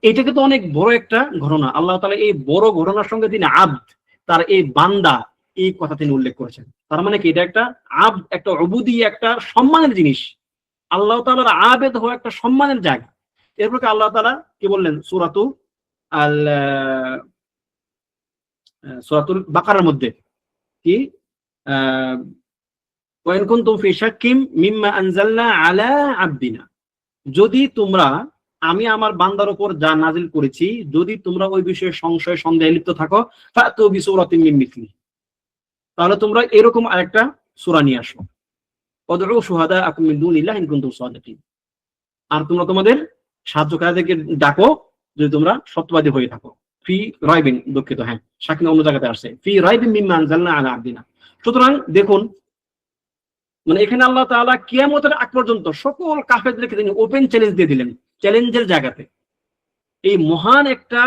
Speaker 1: এটাকে তো অনেক বড় একটা ঘটনা। আল্লাহ তাআলা এই বড় ঘটনার সঙ্গে তিনি আবদ, তার এই বান্দা, এই কথা তিনি উল্লেখ করেছেন। তার মানে কি, এটা একটা আবদ, একটা উবুদি, একটা সম্মানের জিনিস। আল্লাহ তাআলার আবেদ হওয়া একটা সম্মানের জায়গা। এরপর আল্লাহ তাআলা কি বললেন আল সূরাতুল বাকারার মধ্যে কি, ওয়াইন কুনতুম ফি শাক্কিম মিম্মা আনজালনা আলা আবদিনা, যদি তোমরা, আমি আমার বান্দার উপর যা নাজিল করেছি, যদি তোমরা ওই বিষয়ে সংশয় সন্দেহে লিপ্ত থাকো, ফাতু বিসূরাতিন মিন মিসলি, তাহলে তোমরা এরকম আরেকটা সূরা নিয়ে আসো। ওয়াদউ শুহাদাআকুম মিন দুনিল্লাহি ইন কুনতুম সাদিকিন, আর তোমরা তোমাদের সাহায্যকারীদেরকে ডাকো যদি তোমরা সত্যবাদী হয়ে থাকো। ফি রাইবিন, দুঃখিত, হ্যাঁ সাকিনা অন্য জায়গাতে আসছে, ফি রাইবিন মিম্মা আনজালনা আলা আবদিনা। সুতরাং দেখুন, মানে এখানে আল্লাহ তাআলা কিয়ামতের আগ পর্যন্ত সকল কাফেরদেরকে তিনি ওপেন চ্যালেঞ্জ দিয়ে দিলেন। চ্যালেঞ্জের জায়গাতে এই মহান একটা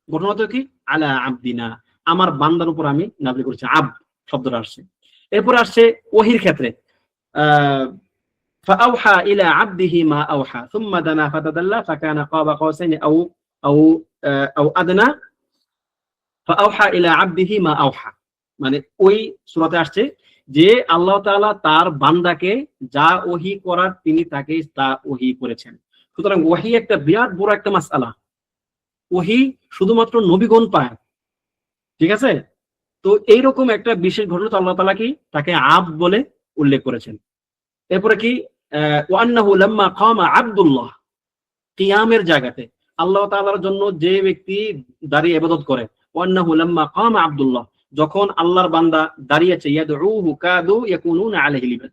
Speaker 1: ঘটনা তো কি, আলা আবদিনা, আমার বান্দার উপর আমি নাযিল করেছি। আবদ শব্দটা আসছে। এরপর আসছে ওহীর ক্ষেত্রে, ফাআওহা ইলা আবদিহি মা আওহা সুম্মা দানা ফাতাদাল্লা ফাকানা কাবা কাওসাইনি আও আদনা ফাআওহা ইলা আবদিহি মা আওহা। মানে ওই সূরাতে আসছে যে আল্লাহ তাআলা তার বান্দাকে যা ওহী করার তিনি তাকে তা ওহী করেছেন। সুতরাং ওহী একটা বিরাট বড় একটা মাসআলা। ওহী শুধুমাত্র নবীগণ পায়, ঠিক আছে? তো এইরকম একটা বিশেষ ঘটনা আল্লাহ তাআলা কি তাকে আবদ বলে উল্লেখ করেছেন। এরপরে কি, ওয়ান্নাহু লাম্মা কামা আবদুল্লাহ, কিয়ামের জায়গাতে আল্লাহ তাআলার জন্য যে ব্যক্তি দাঁড়িয়ে ইবাদত করে, ওয়ান্নাহু লাম্মা কামা আবদুল্লাহ, যখন আল্লাহর বান্দা দাঁড়িয়েছে, ইয়াদউহু কাদু ইয়াকুনুনা আলাইহি লিবাদ।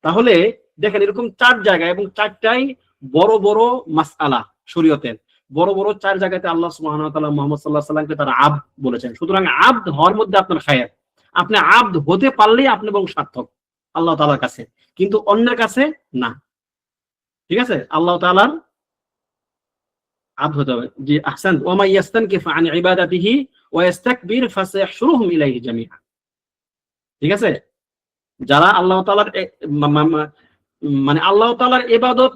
Speaker 1: তাহলে দেখেন এরকম 4 জায়গা, এবং 4টাই বড় বড় মাসআলা শরীয়তের। বড় বড় 4 জায়গাতে আল্লাহ সুবহানাহু ওয়া তাআলা মুহাম্মদ সাল্লাল্লাহু আলাইহি ওয়াসাল্লামকে তার আবদ বলেছেন। সুতরাং আবদ হওয়ার মধ্যে আপনার খায়ের, আপনি আবদ হতে পারলেই আপনি বরং সার্থক আল্লাহ তাআলার কাছে, কিন্তু অন্যের কাছে না। ঠিক আছে, আল্লাহ তাআলার আবদ হতে হবে। জি আহসান, ওয়া মা ইয়াস্তানকিফ আন ইবাদাতিহি ওয়া ইস্তাকবির ফাসায়াহশুরুহুম ইলাইহি জামিআ। ঠিক আছে, যারা আল্লাহ তাআলার মানে আল্লাহ তাআলার ইবাদত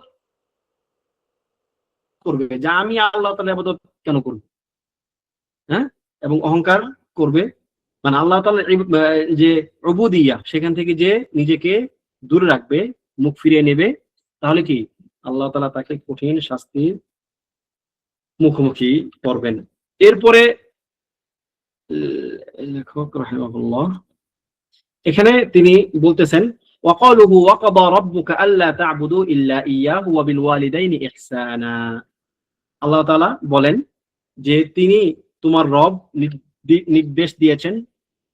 Speaker 1: করবে, যে আমি আল্লাহ তাআলার ইবাদত কেন করব, হ্যাঁ, এবং অহংকার করবে, মানে আল্লাহ তাআলার যে উবুদিয়্যাহ সেখান থেকে যে নিজেকে দূরে রাখবে, মুখ ফিরিয়ে নেবে, তাহলে কি আল্লাহ তাআলা তাকে কঠিন শাস্তির মুখোমুখি করবেন। এরপরে লেখক রাহিমাহুল্লাহ এখানে তিনি বলতেছেন, ওয়াকালুহু ওয়াকাদা রাব্বুকা আল্লা তা'বুদু ইল্লা ইয়্যাহু ওয়া বিল ওয়ালিদাইনি ইহসানা। আল্লাহ তাআলা বলেন যে তিনি, তোমার রব নির্দেশ দিয়েছেন,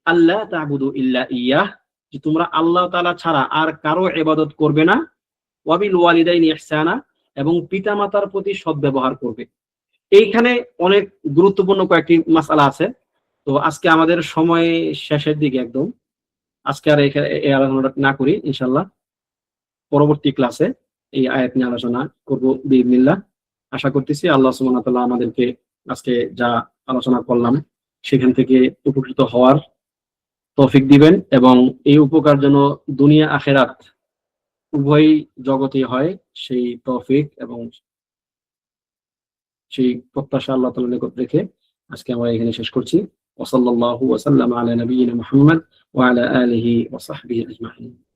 Speaker 1: আল্লা তা'বুদু ইল্লা ইয়্যাহ, যে তোমরা আল্লাহ তাআলা ছাড়া আর কারো ইবাদত করবে না, ওয়া বিল ওয়ালিদাইনি ইহসানা, এবং পিতামাতার প্রতি সদ্ব্যবহার করবে। এইখানে অনেক গুরুত্বপূর্ণ কয়েকটি মাসআলা আছে। তো আজকে আমাদের সময় শেষের দিকে একদম, আজকে আর এই আলোচনাটা না করি, ইনশাআল্লাহ পরবর্তী ক্লাসে এই আয়াত নিয়ে আলোচনা করব বিইজনিল্লাহ। আশা করতেছি আল্লাহ সুবহানাহু ওয়া তাআলা আমাদেরকে আজকে যা আলোচনা করলাম সেখান থেকে উপকৃত হওয়ার তৌফিক দিবেন, এবং এই উপকার যেন দুনিয়া আখিরাত উভয় জগতে হয়, সেই তৌফিক এবং সেই প্রত্যাশা আল্লাহ তাআলার নিকট রেখে আজকে আমরা এখানে শেষ করছি। وصلى الله وسلم على نبينا محمد وعلى آله وصحبه أجمعين.